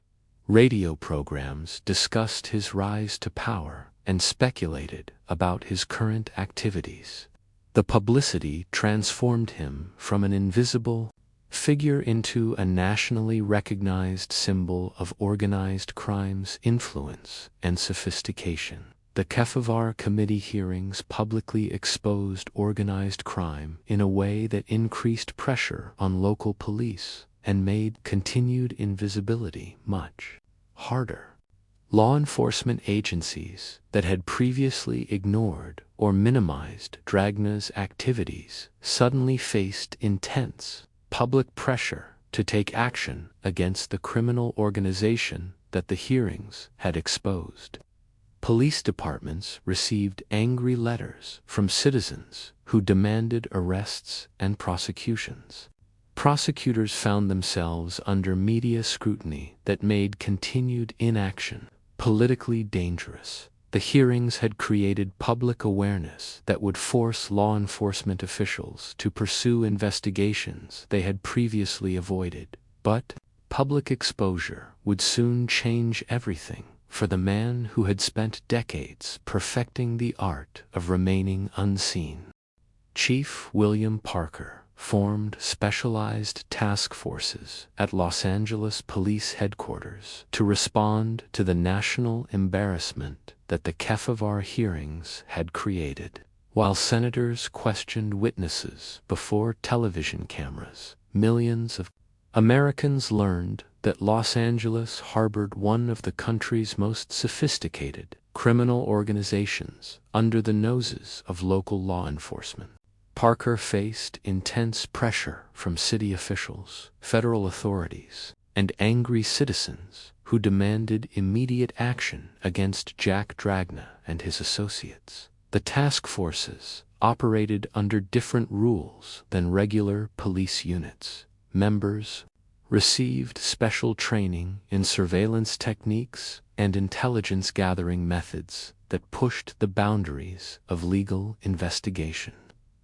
Radio programs discussed his rise to power and speculated about his current activities. The publicity transformed him from an invisible figure into a nationally recognized symbol of organized crime's influence and sophistication. The Kefauver Committee hearings publicly exposed organized crime in a way that increased pressure on local police and made continued invisibility much harder. Law enforcement agencies that had previously ignored or minimized Dragna's activities suddenly faced intense public pressure to take action against the criminal organization that the hearings had exposed. Police departments received angry letters from citizens who demanded arrests and prosecutions. Prosecutors found themselves under media scrutiny that made continued inaction politically dangerous. The hearings had created public awareness that would force law enforcement officials to pursue investigations they had previously avoided. But public exposure would soon change everything for the man who had spent decades perfecting the art of remaining unseen. Chief William Parker formed specialized task forces at Los Angeles Police Headquarters to respond to the national embarrassment that the Kefauver hearings had created. While senators questioned witnesses before television cameras, millions of Americans learned that Los Angeles harbored one of the country's most sophisticated criminal organizations under the noses of local law enforcement. Parker faced intense pressure from city officials, federal authorities, and angry citizens who demanded immediate action against Jack Dragna and his associates. The task forces operated under different rules than regular police units. Members received special training in surveillance techniques and intelligence gathering methods that pushed the boundaries of legal investigation.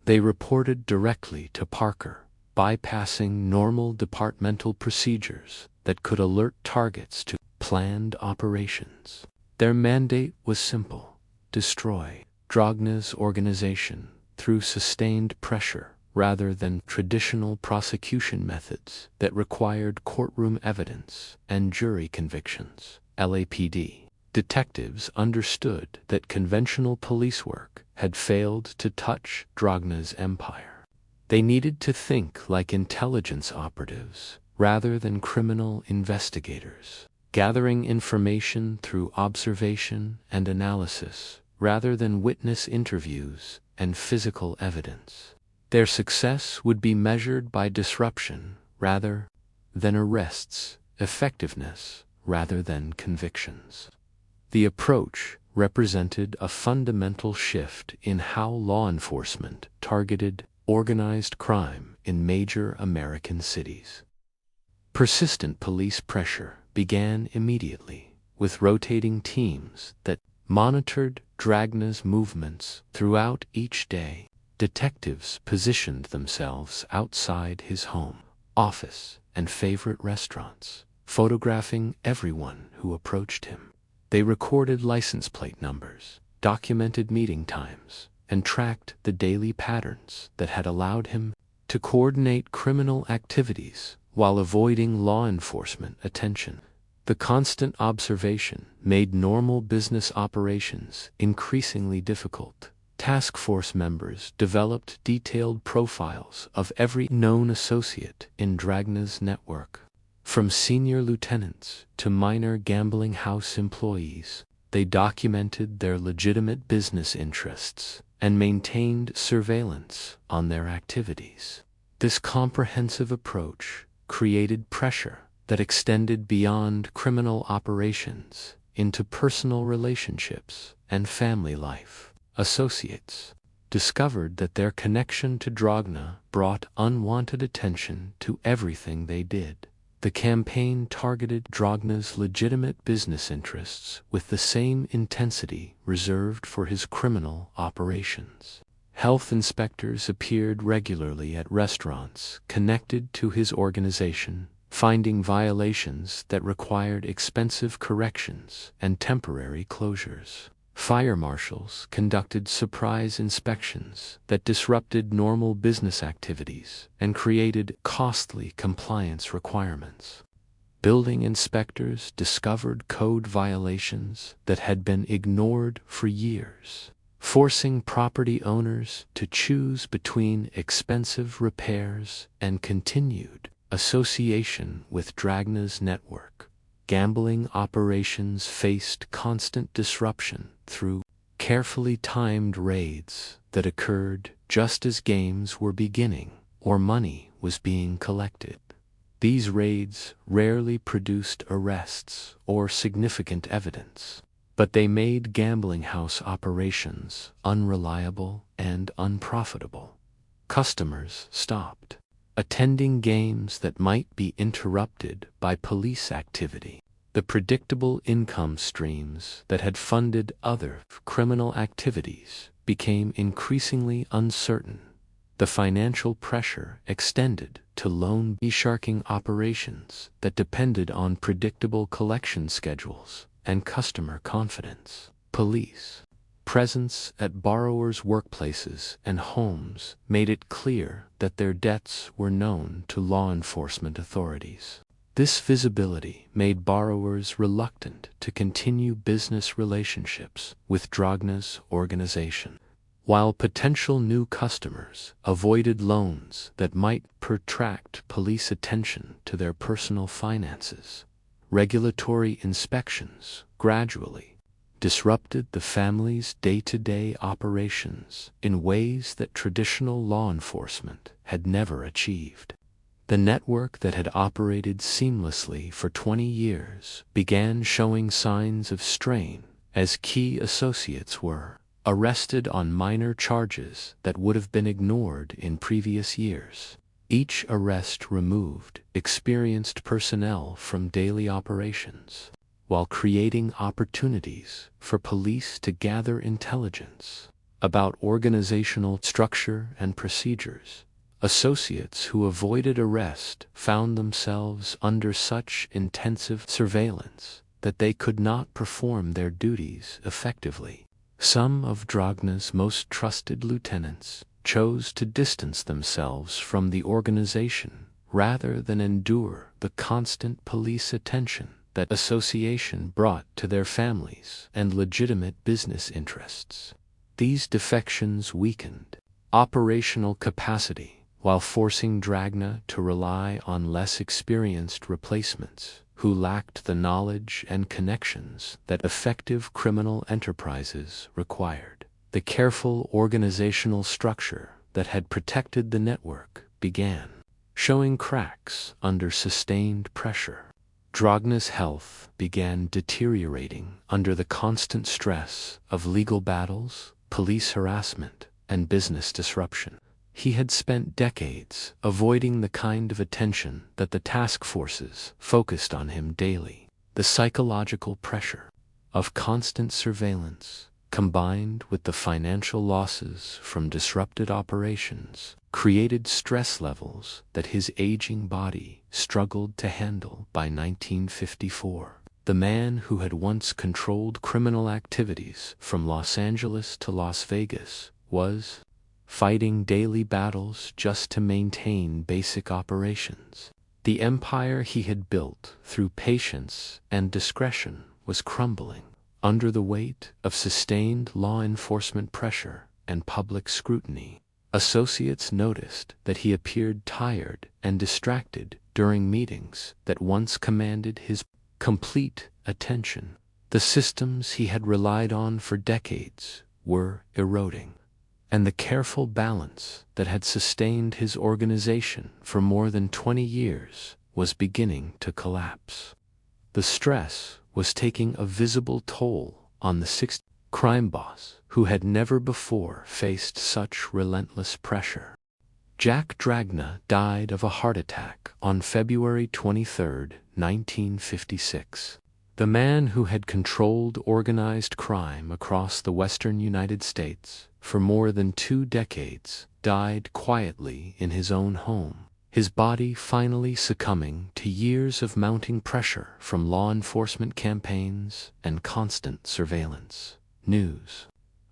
They reported directly to Parker, bypassing normal departmental procedures that could alert targets to planned operations. Their mandate was simple: destroy Dragna's organization through sustained pressure rather than traditional prosecution methods that required courtroom evidence and jury convictions. LAPD detectives understood that conventional police work had failed to touch Dragna's empire. They needed to think like intelligence operatives rather than criminal investigators, gathering information through observation and analysis rather than witness interviews and physical evidence. Their success would be measured by disruption rather than arrests, effectiveness rather than convictions. The approach represented a fundamental shift in how law enforcement targeted organized crime in major American cities. Persistent police pressure began immediately, with rotating teams that monitored Dragna's movements throughout each day. Detectives positioned themselves outside his home, office, and favorite restaurants, photographing everyone who approached him. They recorded license plate numbers, documented meeting times, and tracked the daily patterns that had allowed him to coordinate criminal activities while avoiding law enforcement attention. The constant observation made normal business operations increasingly difficult. Task force members developed detailed profiles of every known associate in Dragna's network. From senior lieutenants to minor gambling house employees, they documented their legitimate business interests and maintained surveillance on their activities. This comprehensive approach created pressure that extended beyond criminal operations into personal relationships and family life. Associates discovered that their connection to Dragna brought unwanted attention to everything they did. The campaign targeted Dragna's legitimate business interests with the same intensity reserved for his criminal operations. Health inspectors appeared regularly at restaurants connected to his organization, finding violations that required expensive corrections and temporary closures. Fire marshals conducted surprise inspections that disrupted normal business activities and created costly compliance requirements. Building inspectors discovered code violations that had been ignored for years, forcing property owners to choose between expensive repairs and continued association with Dragna's network. Gambling operations faced constant disruption through carefully timed raids that occurred just as games were beginning or money was being collected. These raids rarely produced arrests or significant evidence, but they made gambling house operations unreliable and unprofitable. Customers stopped attending games that might be interrupted by police activity. The predictable income streams that had funded other criminal activities became increasingly uncertain. The financial pressure extended to loan sharking operations that depended on predictable collection schedules and customer confidence. Police presence at borrowers' workplaces and homes made it clear that their debts were known to law enforcement authorities. This visibility made borrowers reluctant to continue business relationships with Dragna's organization, while potential new customers avoided loans that might protract police attention to their personal finances. Regulatory inspections gradually disrupted the family's day-to-day operations in ways that traditional law enforcement had never achieved. The network that had operated seamlessly for 20 years began showing signs of strain as key associates were arrested on minor charges that would have been ignored in previous years. Each arrest removed experienced personnel from daily operations, while creating opportunities for police to gather intelligence about organizational structure and procedures. Associates who avoided arrest found themselves under such intensive surveillance that they could not perform their duties effectively. Some of Dragna's most trusted lieutenants chose to distance themselves from the organization rather than endure the constant police attention that association brought to their families and legitimate business interests. These defections weakened operational capacity while forcing Dragna to rely on less experienced replacements who lacked the knowledge and connections that effective criminal enterprises required. The careful organizational structure that had protected the network began showing cracks under sustained pressure. Dragna's health began deteriorating under the constant stress of legal battles, police harassment, and business disruption. He had spent decades avoiding the kind of attention that the task forces focused on him daily. The psychological pressure of constant surveillance, combined with the financial losses from disrupted operations, created stress levels that his aging body struggled to handle. By 1954, the man who had once controlled criminal activities from Los Angeles to Las Vegas was fighting daily battles just to maintain basic operations. The empire he had built through patience and discretion was crumbling under the weight of sustained law enforcement pressure and public scrutiny. Associates noticed that he appeared tired and distracted during meetings that once commanded his complete attention. The systems he had relied on for decades were eroding. and the careful balance that had sustained his organization for more than 20 years was beginning to collapse. The stress was taking a visible toll on the 60 crime boss who had never before faced such relentless pressure. Jack Dragna died of a heart attack on February 23, 1956. The man who had controlled organized crime across the western United States for more than 2 decades died quietly in his own home, his body finally succumbing to years of mounting pressure from law enforcement campaigns and constant surveillance. News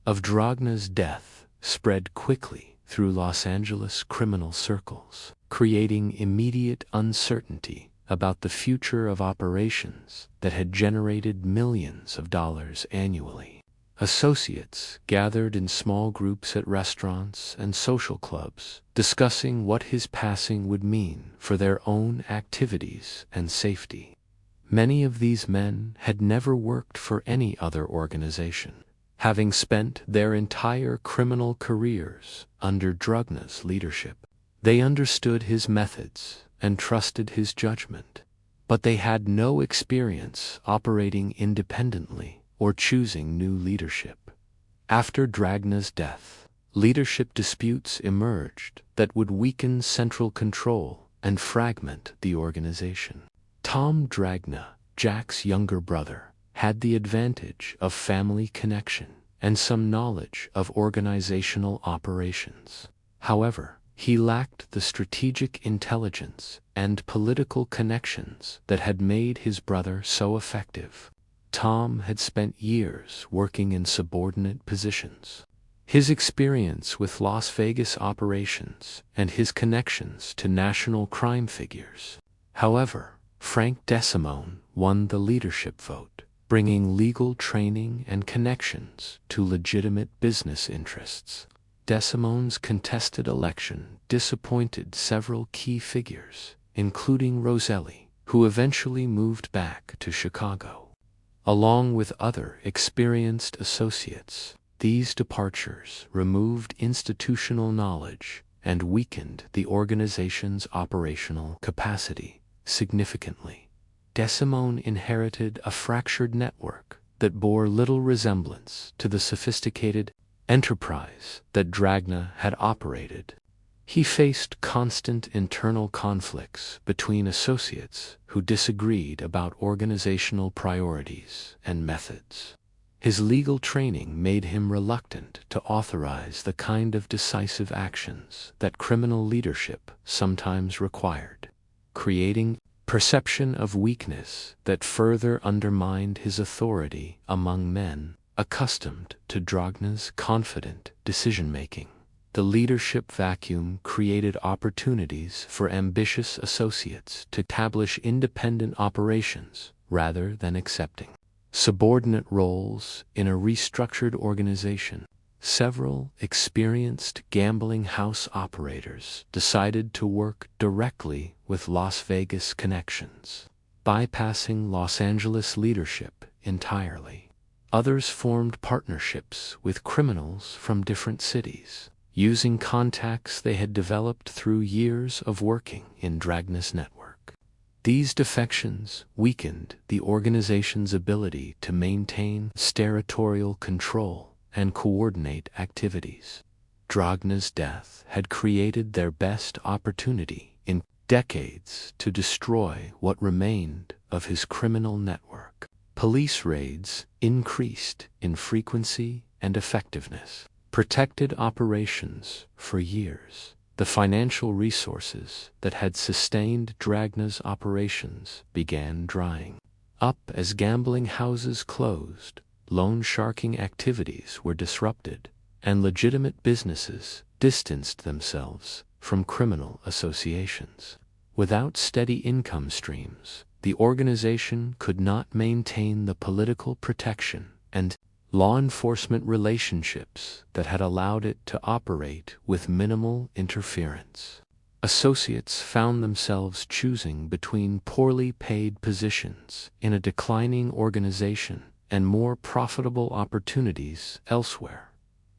of Dragna's death spread quickly through Los Angeles criminal circles, creating immediate uncertainty about the future of operations that had generated millions of dollars annually. Associates gathered in small groups at restaurants and social clubs, discussing what his passing would mean for their own activities and safety. Many of these men had never worked for any other organization, having spent their entire criminal careers under Dragna's leadership. They understood his methods and trusted his judgment, but they had no experience operating independently or choosing new leadership. After Dragna's death, leadership disputes emerged that would weaken central control and fragment the organization. Tom Dragna, Jack's younger brother, had the advantage of family connection and some knowledge of organizational operations. However, he lacked the strategic intelligence and political connections that had made his brother so effective. Tom had spent years working in subordinate positions. His experience with Las Vegas operations and his connections to national crime figures. However, Frank DeSimone won the leadership vote, bringing legal training and connections to legitimate business interests. DeSimone's contested election disappointed several key figures, including Roselli, who eventually moved back to Chicago. Along with other experienced associates, these departures removed institutional knowledge and weakened the organization's operational capacity significantly. DeSimone inherited a fractured network that bore little resemblance to the sophisticated enterprise that Dragna had operated. He faced constant internal conflicts between associates who disagreed about organizational priorities and methods. His legal training made him reluctant to authorize the kind of decisive actions that criminal leadership sometimes required, creating perception of weakness that further undermined his authority among men accustomed to Dragna's confident decision-making. The leadership vacuum created opportunities for ambitious associates to establish independent operations rather than accepting subordinate roles in a restructured organization. Several experienced gambling house operators decided to work directly with Las Vegas connections, bypassing Los Angeles leadership entirely. Others formed partnerships with criminals from different cities, using contacts they had developed through years of working in Dragna's network. These defections weakened the organization's ability to maintain territorial control and coordinate activities. Dragna's death had created their best opportunity in decades to destroy what remained of his criminal network. Police raids increased in frequency and effectiveness, protected operations for years. The financial resources that had sustained Dragna's operations began drying up as gambling houses closed, loan sharking activities were disrupted, and legitimate businesses distanced themselves from criminal associations. Without steady income streams, the organization could not maintain the political protection and law enforcement relationships that had allowed it to operate with minimal interference. Associates found themselves choosing between poorly paid positions in a declining organization and more profitable opportunities elsewhere.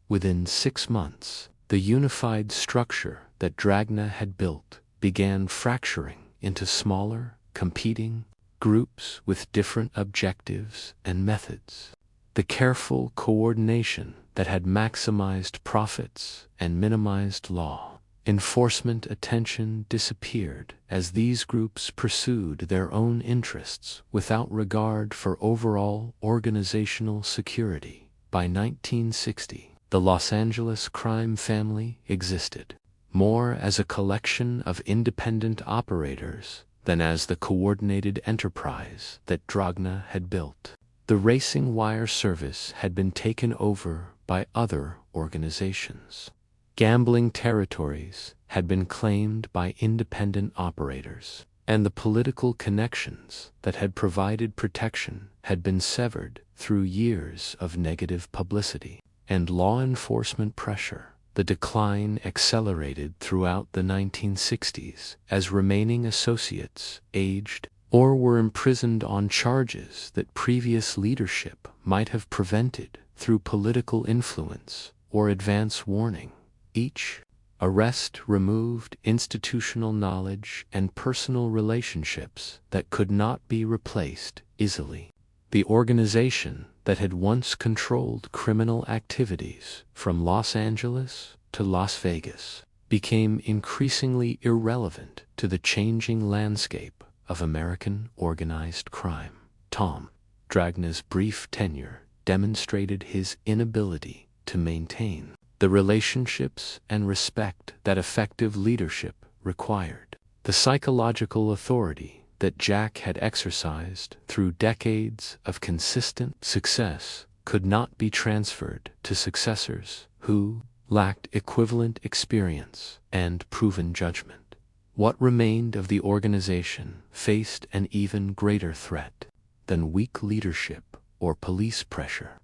Within 6 months, the unified structure that Dragna had built began fracturing into smaller, competing groups with different objectives and methods. The careful coordination that had maximized profits and minimized law enforcement attention disappeared as these groups pursued their own interests without regard for overall organizational security. By 1960, the Los Angeles crime family existed more as a collection of independent operators than as the coordinated enterprise that Dragna had built. The racing wire service had been taken over by other organizations. Gambling territories had been claimed by independent operators, and the political connections that had provided protection had been severed through years of negative publicity and law enforcement pressure. The decline accelerated throughout the 1960s as remaining associates aged or were imprisoned on charges that previous leadership might have prevented through political influence or advance warning. Each arrest removed institutional knowledge and personal relationships that could not be replaced easily. The organization that had once controlled criminal activities from Los Angeles to Las Vegas became increasingly irrelevant to the changing landscape of American organized crime. Tom Dragna's brief tenure demonstrated his inability to maintain the relationships and respect that effective leadership required. The psychological authority that Jack had exercised through decades of consistent success could not be transferred to successors who lacked equivalent experience and proven judgment. What remained of the organization faced an even greater threat than weak leadership or police pressure.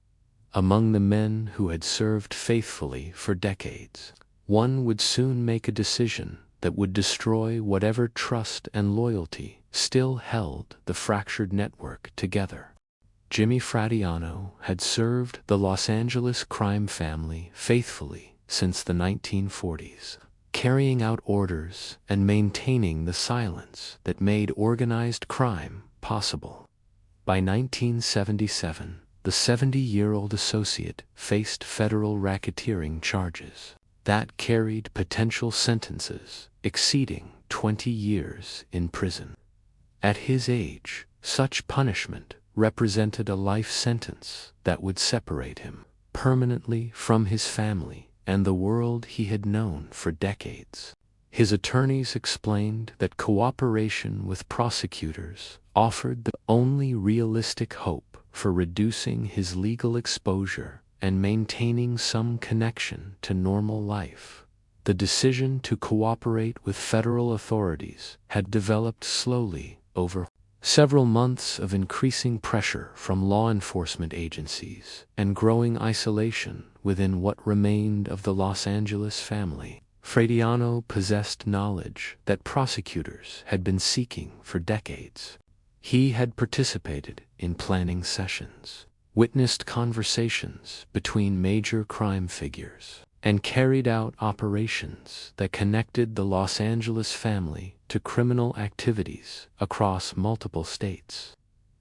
Among the men who had served faithfully for decades, one would soon make a decision that would destroy whatever trust and loyalty still held the fractured network together. Jimmy Fratianno had served the Los Angeles crime family faithfully since the 1940s, carrying out orders and maintaining the silence that made organized crime possible. By 1977, the 70-year-old associate faced federal racketeering charges that carried potential sentences exceeding 20 years in prison. At his age, such punishment represented a life sentence that would separate him permanently from his family and the world he had known for decades. His attorneys explained that cooperation with prosecutors offered the only realistic hope for reducing his legal exposure and maintaining some connection to normal life. The decision to cooperate with federal authorities had developed slowly over several months of increasing pressure from law enforcement agencies and growing isolation within what remained of the Los Angeles family. Fratianno possessed knowledge that prosecutors had been seeking for decades. He had participated in planning sessions, witnessed conversations between major crime figures, and carried out operations that connected the Los Angeles family to criminal activities across multiple states.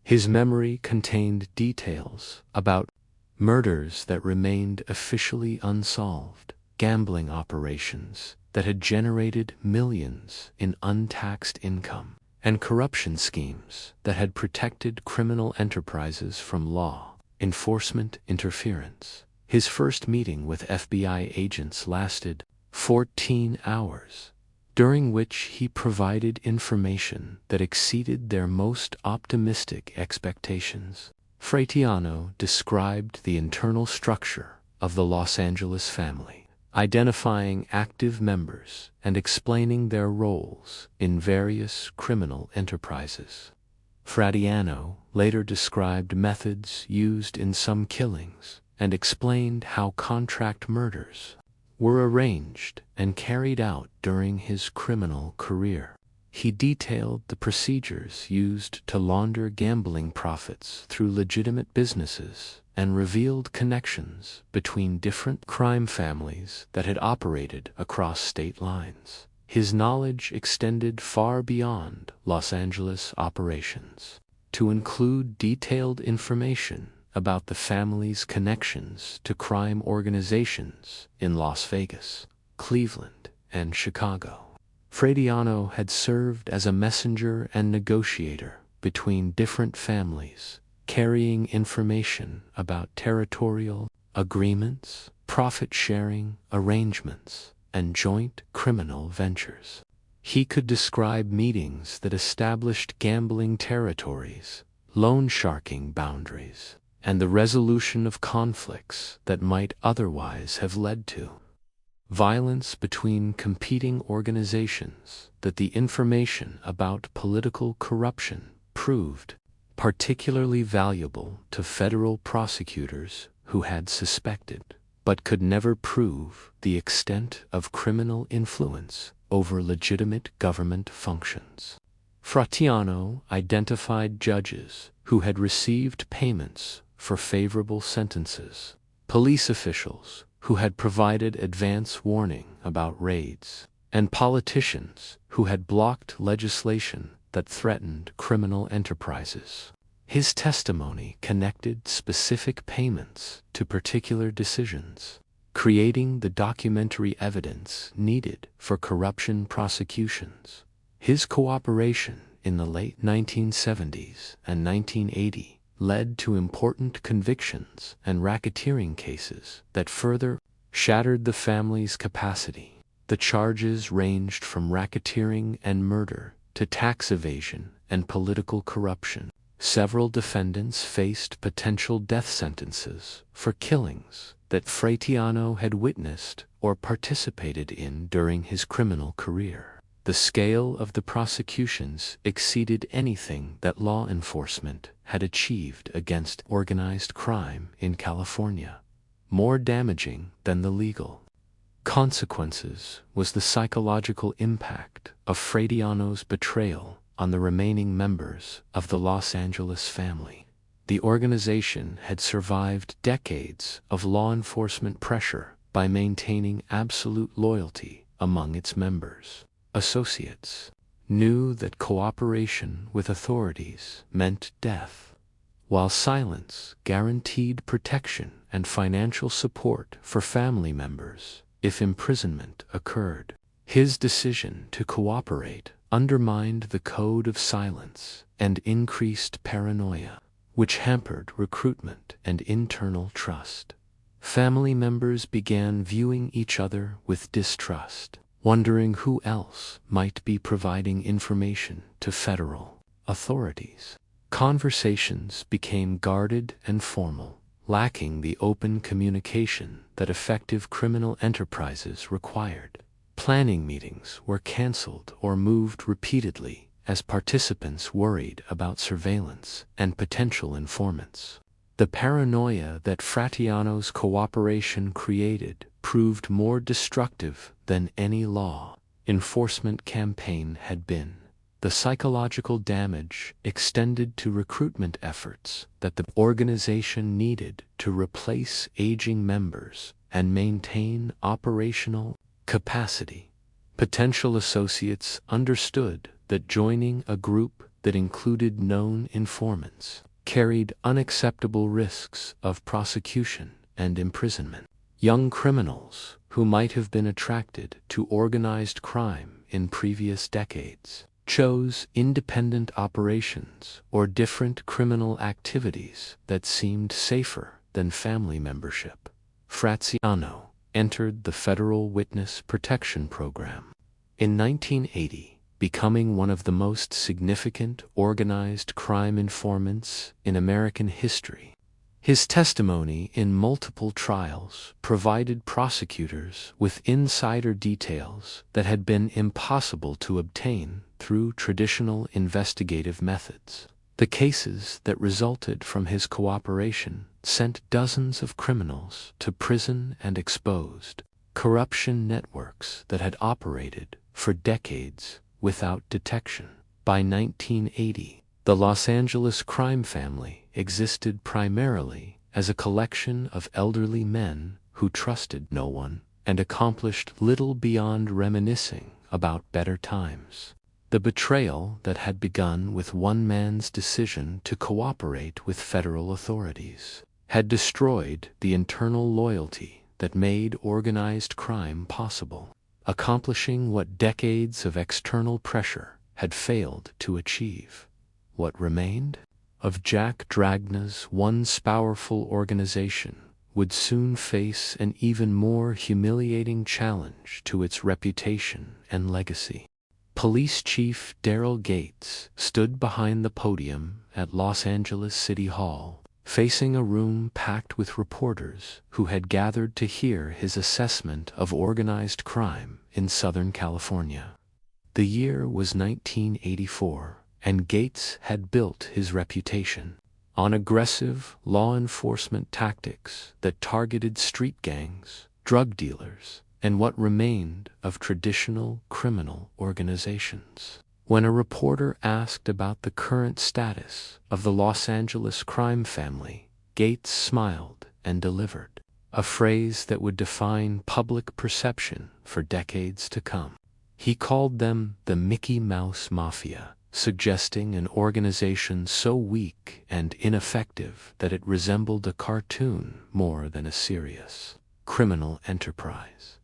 His memory contained details about murders that remained officially unsolved, gambling operations that had generated millions in untaxed income, and corruption schemes that had protected criminal enterprises from law enforcement interference. His first meeting with FBI agents lasted 14 hours, during which he provided information that exceeded their most optimistic expectations. Fratianno described the internal structure of the Los Angeles family, identifying active members and explaining their roles in various criminal enterprises. Fratianno later described methods used in some killings and explained how contract murders were arranged and carried out during his criminal career. He detailed the procedures used to launder gambling profits through legitimate businesses and revealed connections between different crime families that had operated across state lines. His knowledge extended far beyond Los Angeles operations, to include detailed information about the family's connections to crime organizations in Las Vegas, Cleveland, and Chicago. Frediano had served as a messenger and negotiator between different families, carrying information about territorial agreements, profit-sharing arrangements, and joint criminal ventures. He could describe meetings that established gambling territories, loan sharking boundaries, and the resolution of conflicts that might otherwise have led to violence between competing organizations. That the information about political corruption proved particularly valuable to federal prosecutors who had suspected, but could never prove, the extent of criminal influence over legitimate government functions. Frediano identified judges who had received payments for favorable sentences, police officials who had provided advance warning about raids, and politicians who had blocked legislation that threatened criminal enterprises. His testimony connected specific payments to particular decisions, creating the documentary evidence needed for corruption prosecutions. His cooperation in the late 1970s and 1980 led to important convictions and racketeering cases that further shattered the family's capacity. The charges ranged from racketeering and murder to tax evasion and political corruption. Several defendants faced potential death sentences for killings that Frediano had witnessed or participated in during his criminal career. The scale of the prosecutions exceeded anything that law enforcement had achieved against organized crime in California. More damaging than the legal consequences was the psychological impact of Frediano's betrayal on the remaining members of the Los Angeles family. The organization had survived decades of law enforcement pressure by maintaining absolute loyalty among its members. Associates knew that cooperation with authorities meant death, while silence guaranteed protection and financial support for family members if imprisonment occurred. His decision to cooperate undermined the code of silence and increased paranoia, which hampered recruitment and internal trust. Family members began viewing each other with distrust, wondering who else might be providing information to federal authorities. Conversations became guarded and formal, lacking the open communication that effective criminal enterprises required. Planning meetings were canceled or moved repeatedly as participants worried about surveillance and potential informants. The paranoia that Frediano's cooperation created proved more destructive than any law enforcement campaign had been. The psychological damage extended to recruitment efforts that the organization needed to replace aging members and maintain operational capacity. Potential associates understood that joining a group that included known informants carried unacceptable risks of prosecution and imprisonment. Young criminals who might have been attracted to organized crime in previous decades chose independent operations or different criminal activities that seemed safer than family membership. Frediano entered the Federal Witness Protection Program in 1980, becoming one of the most significant organized crime informants in American history. His testimony in multiple trials provided prosecutors with insider details that had been impossible to obtain through traditional investigative methods. The cases that resulted from his cooperation sent dozens of criminals to prison and exposed corruption networks that had operated for decades without detection. By 1980, the Los Angeles crime family existed primarily as a collection of elderly men who trusted no one and accomplished little beyond reminiscing about better times. The betrayal that had begun with one man's decision to cooperate with federal authorities had destroyed the internal loyalty that made organized crime possible, accomplishing what decades of external pressure had failed to achieve. What remained of Jack Dragna's once powerful organization would soon face an even more humiliating challenge to its reputation and legacy. Police Chief Daryl Gates stood behind the podium at Los Angeles City Hall, facing a room packed with reporters who had gathered to hear his assessment of organized crime in Southern California. The year was 1984, and Gates had built his reputation on aggressive law enforcement tactics that targeted street gangs, drug dealers, and what remained of traditional criminal organizations. When a reporter asked about the current status of the Los Angeles crime family, Gates smiled and delivered a phrase that would define public perception for decades to come. He called them the Mickey Mouse Mafia, suggesting an organization so weak and ineffective that it resembled a cartoon more than a serious criminal enterprise.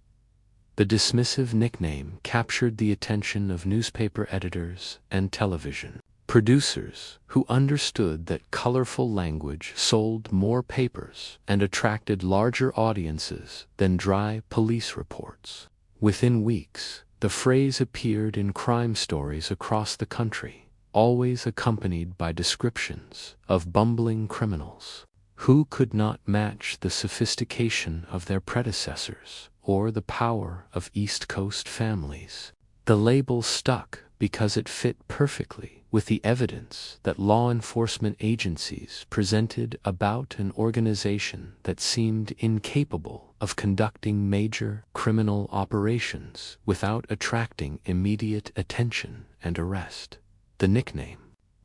The dismissive nickname captured the attention of newspaper editors and television producers who understood that colorful language sold more papers and attracted larger audiences than dry police reports. Within weeks, the phrase appeared in crime stories across the country, always accompanied by descriptions of bumbling criminals who could not match the sophistication of their predecessors or the power of East Coast families. The label stuck because it fit perfectly with the evidence that law enforcement agencies presented about an organization that seemed incapable of conducting major criminal operations without attracting immediate attention and arrest. The nickname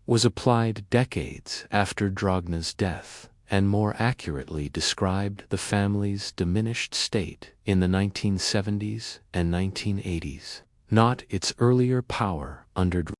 was applied decades after Dragna's death, and more accurately described the family's diminished state in the 1970s and 1980s, not its earlier power under Dragna.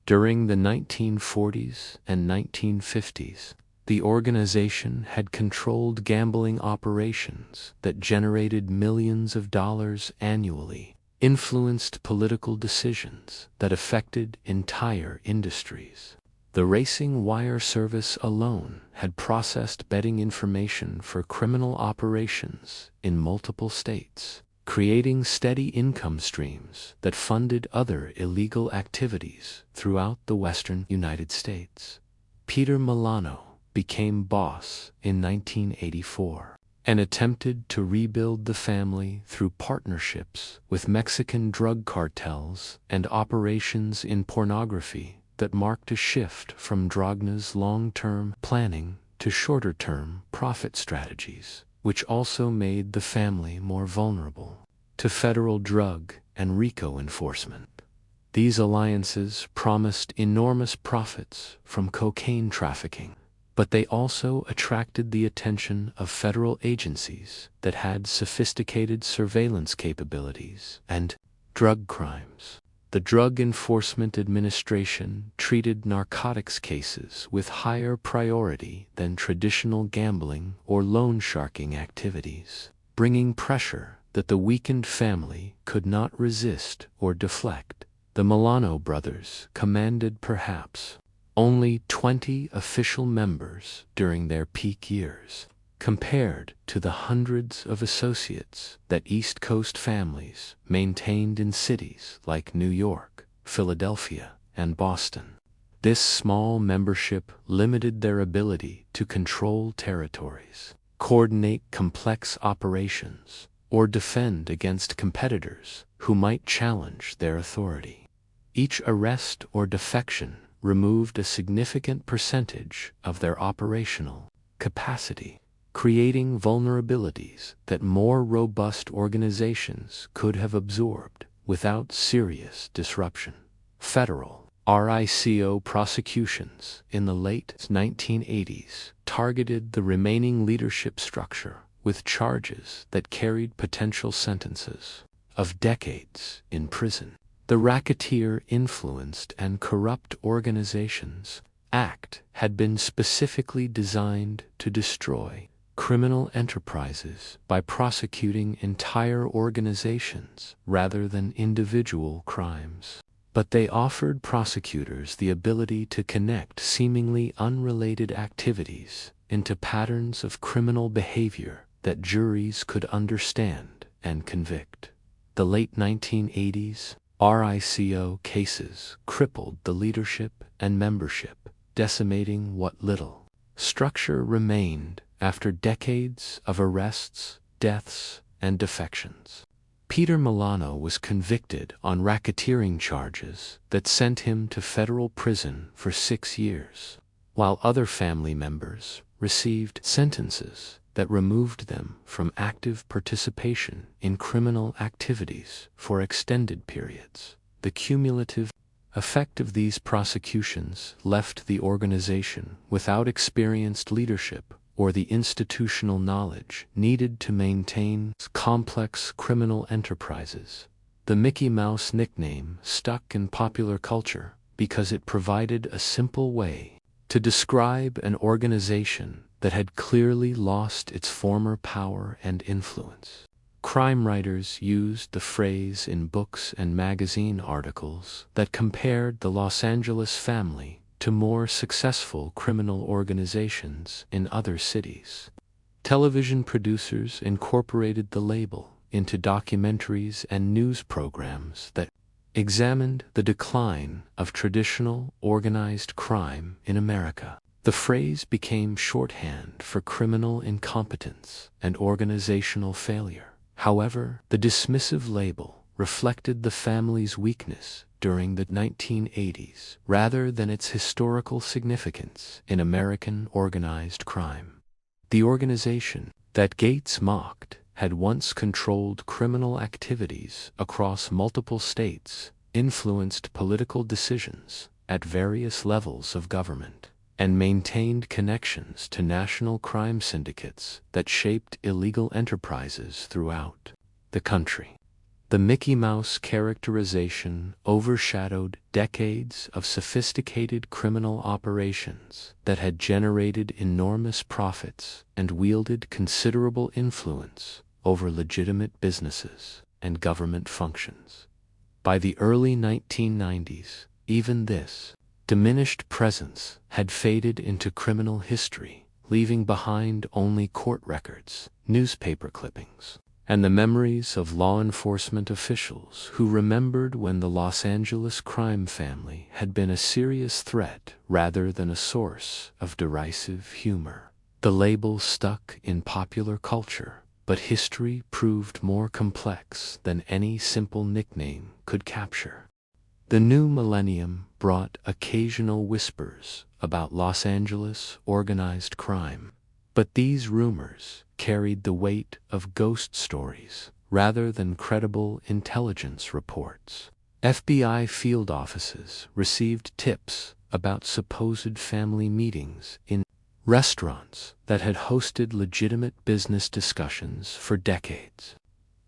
During the 1940s and 1950s, the organization had controlled gambling operations that generated millions of dollars annually, influenced political decisions that affected entire industries. The racing wire service alone had processed betting information for criminal operations in multiple states, creating steady income streams that funded other illegal activities throughout the western United States. Peter Milano became boss in 1984 and attempted to rebuild the family through partnerships with Mexican drug cartels and operations in pornography that marked a shift from Dragna's long-term planning to shorter-term profit strategies, which also made the family more vulnerable to federal drug and RICO enforcement. These alliances promised enormous profits from cocaine trafficking, but they also attracted the attention of federal agencies that had sophisticated surveillance capabilities and drug crimes. The Drug Enforcement Administration treated narcotics cases with higher priority than traditional gambling or loan sharking activities, bringing pressure that the weakened family could not resist or deflect. The Milano brothers commanded perhaps only 20 official members during their peak years, compared to the hundreds of associates that East Coast families maintained in cities like New York, Philadelphia, and Boston. This small membership limited their ability to control territories, coordinate complex operations, or defend against competitors who might challenge their authority. Each arrest or defection removed a significant percentage of their operational capacity, creating vulnerabilities that more robust organizations could have absorbed without serious disruption. Federal RICO prosecutions in the late 1980s targeted the remaining leadership structure with charges that carried potential sentences of decades in prison. The Racketeer Influenced and Corrupt Organizations Act had been specifically designed to destroy criminal enterprises by prosecuting entire organizations rather than individual crimes. But they offered prosecutors the ability to connect seemingly unrelated activities into patterns of criminal behavior that juries could understand and convict. The late 1980s RICO cases crippled the leadership and membership, decimating what little structure remained after decades of arrests, deaths, and defections. Peter Milano was convicted on racketeering charges that sent him to federal prison for 6 years, while other family members received sentences that removed them from active participation in criminal activities for extended periods. The cumulative effect of these prosecutions left the organization without experienced leadership or the institutional knowledge needed to maintain complex criminal enterprises. The Mickey Mouse nickname stuck in popular culture because it provided a simple way to describe an organization that had clearly lost its former power and influence. Crime writers used the phrase in books and magazine articles that compared the Los Angeles family to more successful criminal organizations in other cities. Television producers incorporated the label into documentaries and news programs that examined the decline of traditional organized crime in America. The phrase became shorthand for criminal incompetence and organizational failure. However, the dismissive label reflected the family's weakness during the 1980s rather than its historical significance in American organized crime. The organization that Gates mocked had once controlled criminal activities across multiple states, influenced political decisions at various levels of government, and maintained connections to national crime syndicates that shaped illegal enterprises throughout the country. The Mickey Mouse characterization overshadowed decades of sophisticated criminal operations that had generated enormous profits and wielded considerable influence over legitimate businesses and government functions. By the early 1990s, even this diminished presence had faded into criminal history, leaving behind only court records, newspaper clippings, and the memories of law enforcement officials who remembered when the Los Angeles crime family had been a serious threat rather than a source of derisive humor. The label stuck in popular culture, but history proved more complex than any simple nickname could capture. The new millennium brought occasional whispers about Los Angeles organized crime, but these rumors carried the weight of ghost stories rather than credible intelligence reports. FBI field offices received tips about supposed family meetings in restaurants that had hosted legitimate business discussions for decades.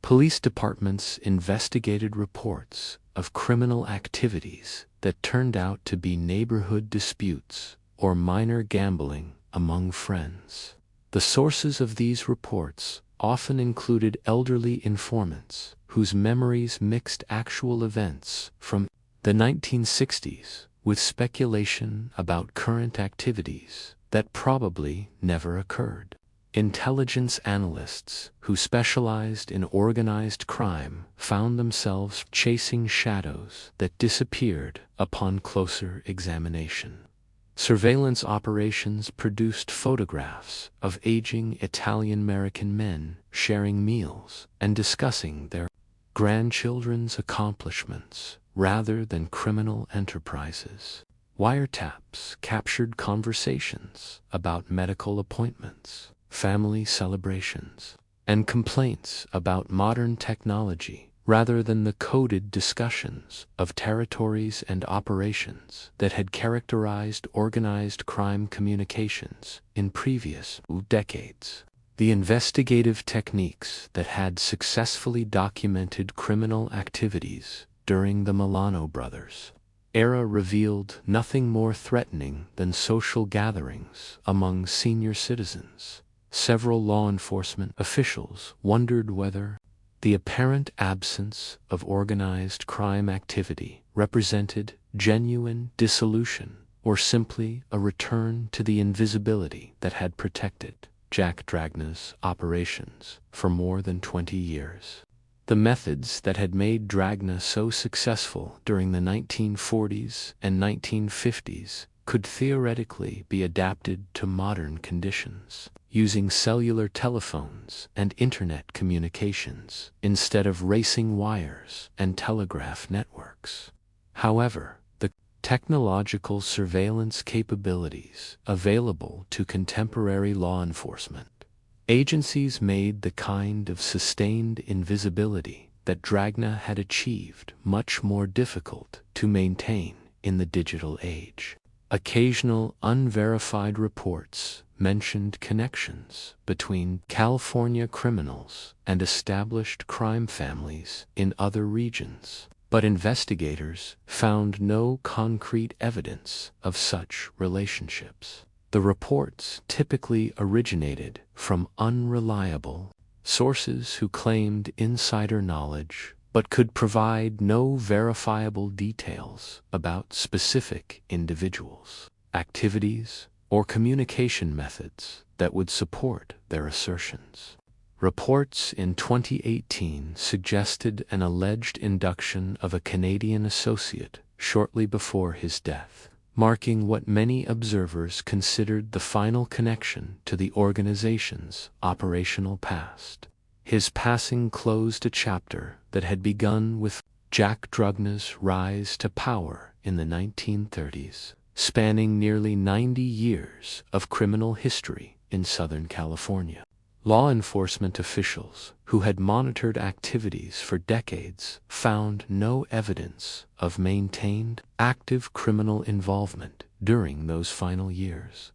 Police departments investigated reports of criminal activities that turned out to be neighborhood disputes or minor gambling among friends. The sources of these reports often included elderly informants whose memories mixed actual events from the 1960s with speculation about current activities that probably never occurred. Intelligence analysts who specialized in organized crime found themselves chasing shadows that disappeared upon closer examination. Surveillance operations produced photographs of aging Italian-American men sharing meals and discussing their grandchildren's accomplishments rather than criminal enterprises. Wiretaps captured conversations about medical appointments, family celebrations, and complaints about modern technology rather than the coded discussions of territories and operations that had characterized organized crime communications in previous decades. The investigative techniques that had successfully documented criminal activities during the Milano Brothers era revealed nothing more threatening than social gatherings among senior citizens. Several law enforcement officials wondered whether the apparent absence of organized crime activity represented genuine dissolution or simply a return to the invisibility that had protected Jack Dragna's operations for more than 20 years. The methods that had made Dragna so successful during the 1940s and 1950s could theoretically be adapted to modern conditions, using cellular telephones and internet communications instead of racing wires and telegraph networks. However, the technological surveillance capabilities available to contemporary law enforcement agencies made the kind of sustained invisibility that Dragna had achieved much more difficult to maintain in the digital age. Occasional unverified reports mentioned connections between California criminals and established crime families in other regions, but investigators found no concrete evidence of such relationships. The reports typically originated from unreliable sources who claimed insider knowledge but could provide no verifiable details about specific individuals, activities, or communication methods that would support their assertions. Reports in 2018 suggested an alleged induction of a Canadian associate shortly before his death, marking what many observers considered the final connection to the organization's operational past. His passing closed a chapter that had begun with Jack Dragna's rise to power in the 1930s, spanning nearly 90 years of criminal history in Southern California. Law enforcement officials who had monitored activities for decades found no evidence of maintained, active criminal involvement during those final years.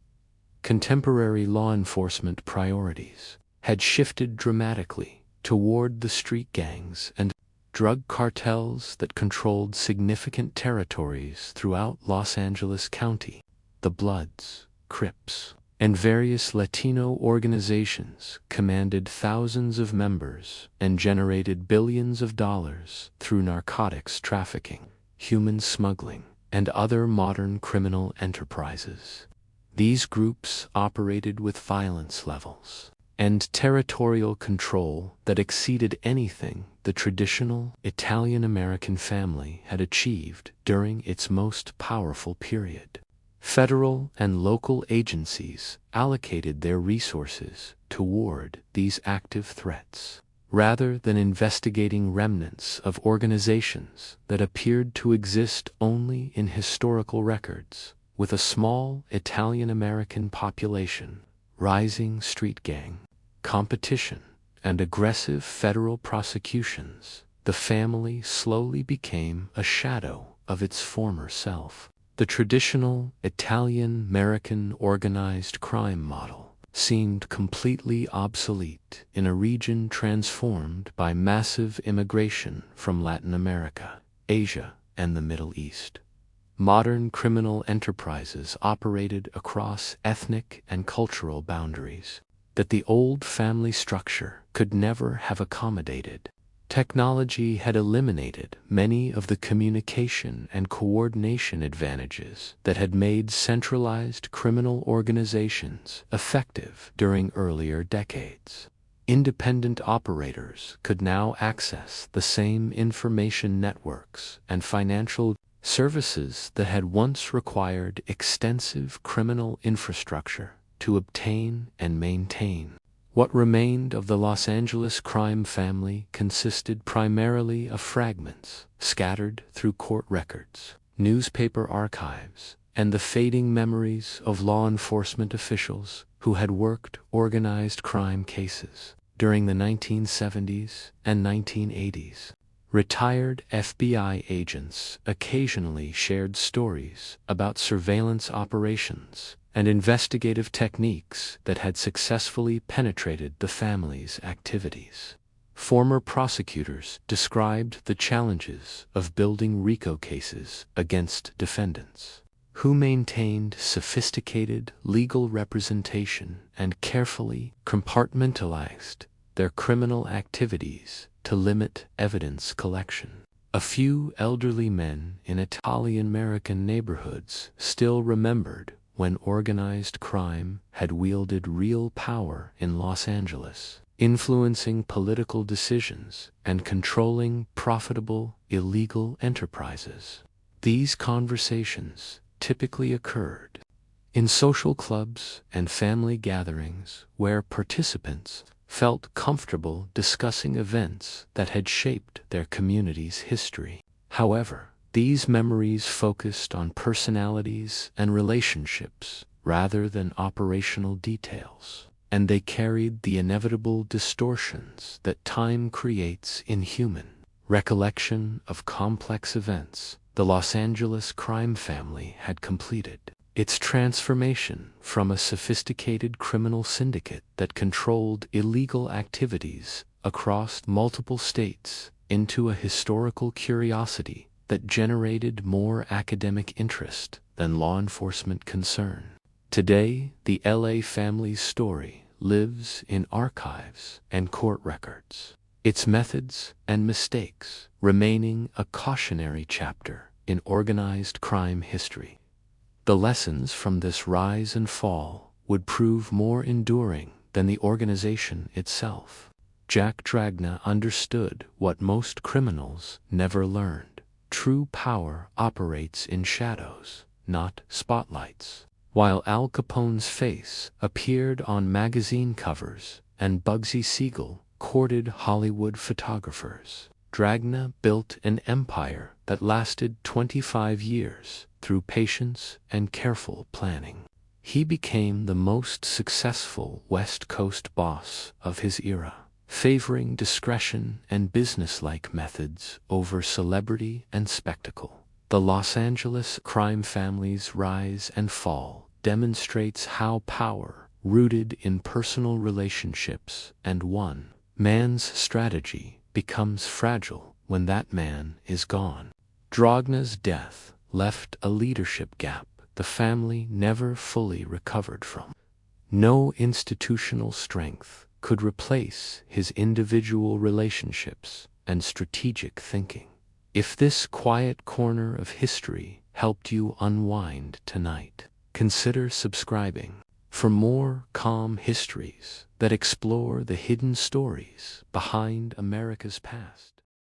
Contemporary law enforcement priorities had shifted dramatically toward the street gangs and drug cartels that controlled significant territories throughout Los Angeles County. The Bloods, Crips, and various Latino organizations commanded thousands of members and generated billions of dollars through narcotics trafficking, human smuggling, and other modern criminal enterprises. These groups operated with violence levels and territorial control that exceeded anything the traditional Italian-American family had achieved during its most powerful period. Federal and local agencies allocated their resources toward these active threats, rather than investigating remnants of organizations that appeared to exist only in historical records. With a small Italian-American population, rising street gang competition, and aggressive federal prosecutions, the family slowly became a shadow of its former self. The traditional Italian-American organized crime model seemed completely obsolete in a region transformed by massive immigration from Latin America, Asia, and the Middle East. Modern criminal enterprises operated across ethnic and cultural boundaries that the old family structure could never have accommodated. Technology had eliminated many of the communication and coordination advantages that had made centralized criminal organizations effective during earlier decades. Independent operators could now access the same information networks and financial services that had once required extensive criminal infrastructure to obtain and maintain. What remained of the Los Angeles crime family consisted primarily of fragments scattered through court records, newspaper archives, and the fading memories of law enforcement officials who had worked organized crime cases during the 1970s and 1980s. Retired FBI agents occasionally shared stories about surveillance operations and investigative techniques that had successfully penetrated the family's activities. Former prosecutors described the challenges of building RICO cases against defendants, who maintained sophisticated legal representation and carefully compartmentalized their criminal activities to limit evidence collection. A few elderly men in Italian-American neighborhoods still remembered when organized crime had wielded real power in Los Angeles, influencing political decisions and controlling profitable illegal enterprises. These conversations typically occurred in social clubs and family gatherings where participants felt comfortable discussing events that had shaped their community's history. However, these memories focused on personalities and relationships rather than operational details, and they carried the inevitable distortions that time creates in human recollection of complex events. The Los Angeles crime family had completed its transformation from a sophisticated criminal syndicate that controlled illegal activities across multiple states into a historical curiosity that generated more academic interest than law enforcement concern. Today, the LA family's story lives in archives and court records, its methods and mistakes remaining a cautionary chapter in organized crime history. The lessons from this rise and fall would prove more enduring than the organization itself. Jack Dragna understood what most criminals never learned. True power operates in shadows, not spotlights. While Al Capone's face appeared on magazine covers and Bugsy Siegel courted Hollywood photographers, Dragna built an empire that lasted 25 years through patience and careful planning. He became the most successful West Coast boss of his era, favoring discretion and businesslike methods over celebrity and spectacle. The Los Angeles crime family's rise and fall demonstrates how power, rooted in personal relationships and one man's strategy, becomes fragile when that man is gone. Dragna's death left a leadership gap the family never fully recovered from. No institutional strength could replace his individual relationships and strategic thinking. If this quiet corner of history helped you unwind tonight, consider subscribing for more calm histories that explore the hidden stories behind America's past.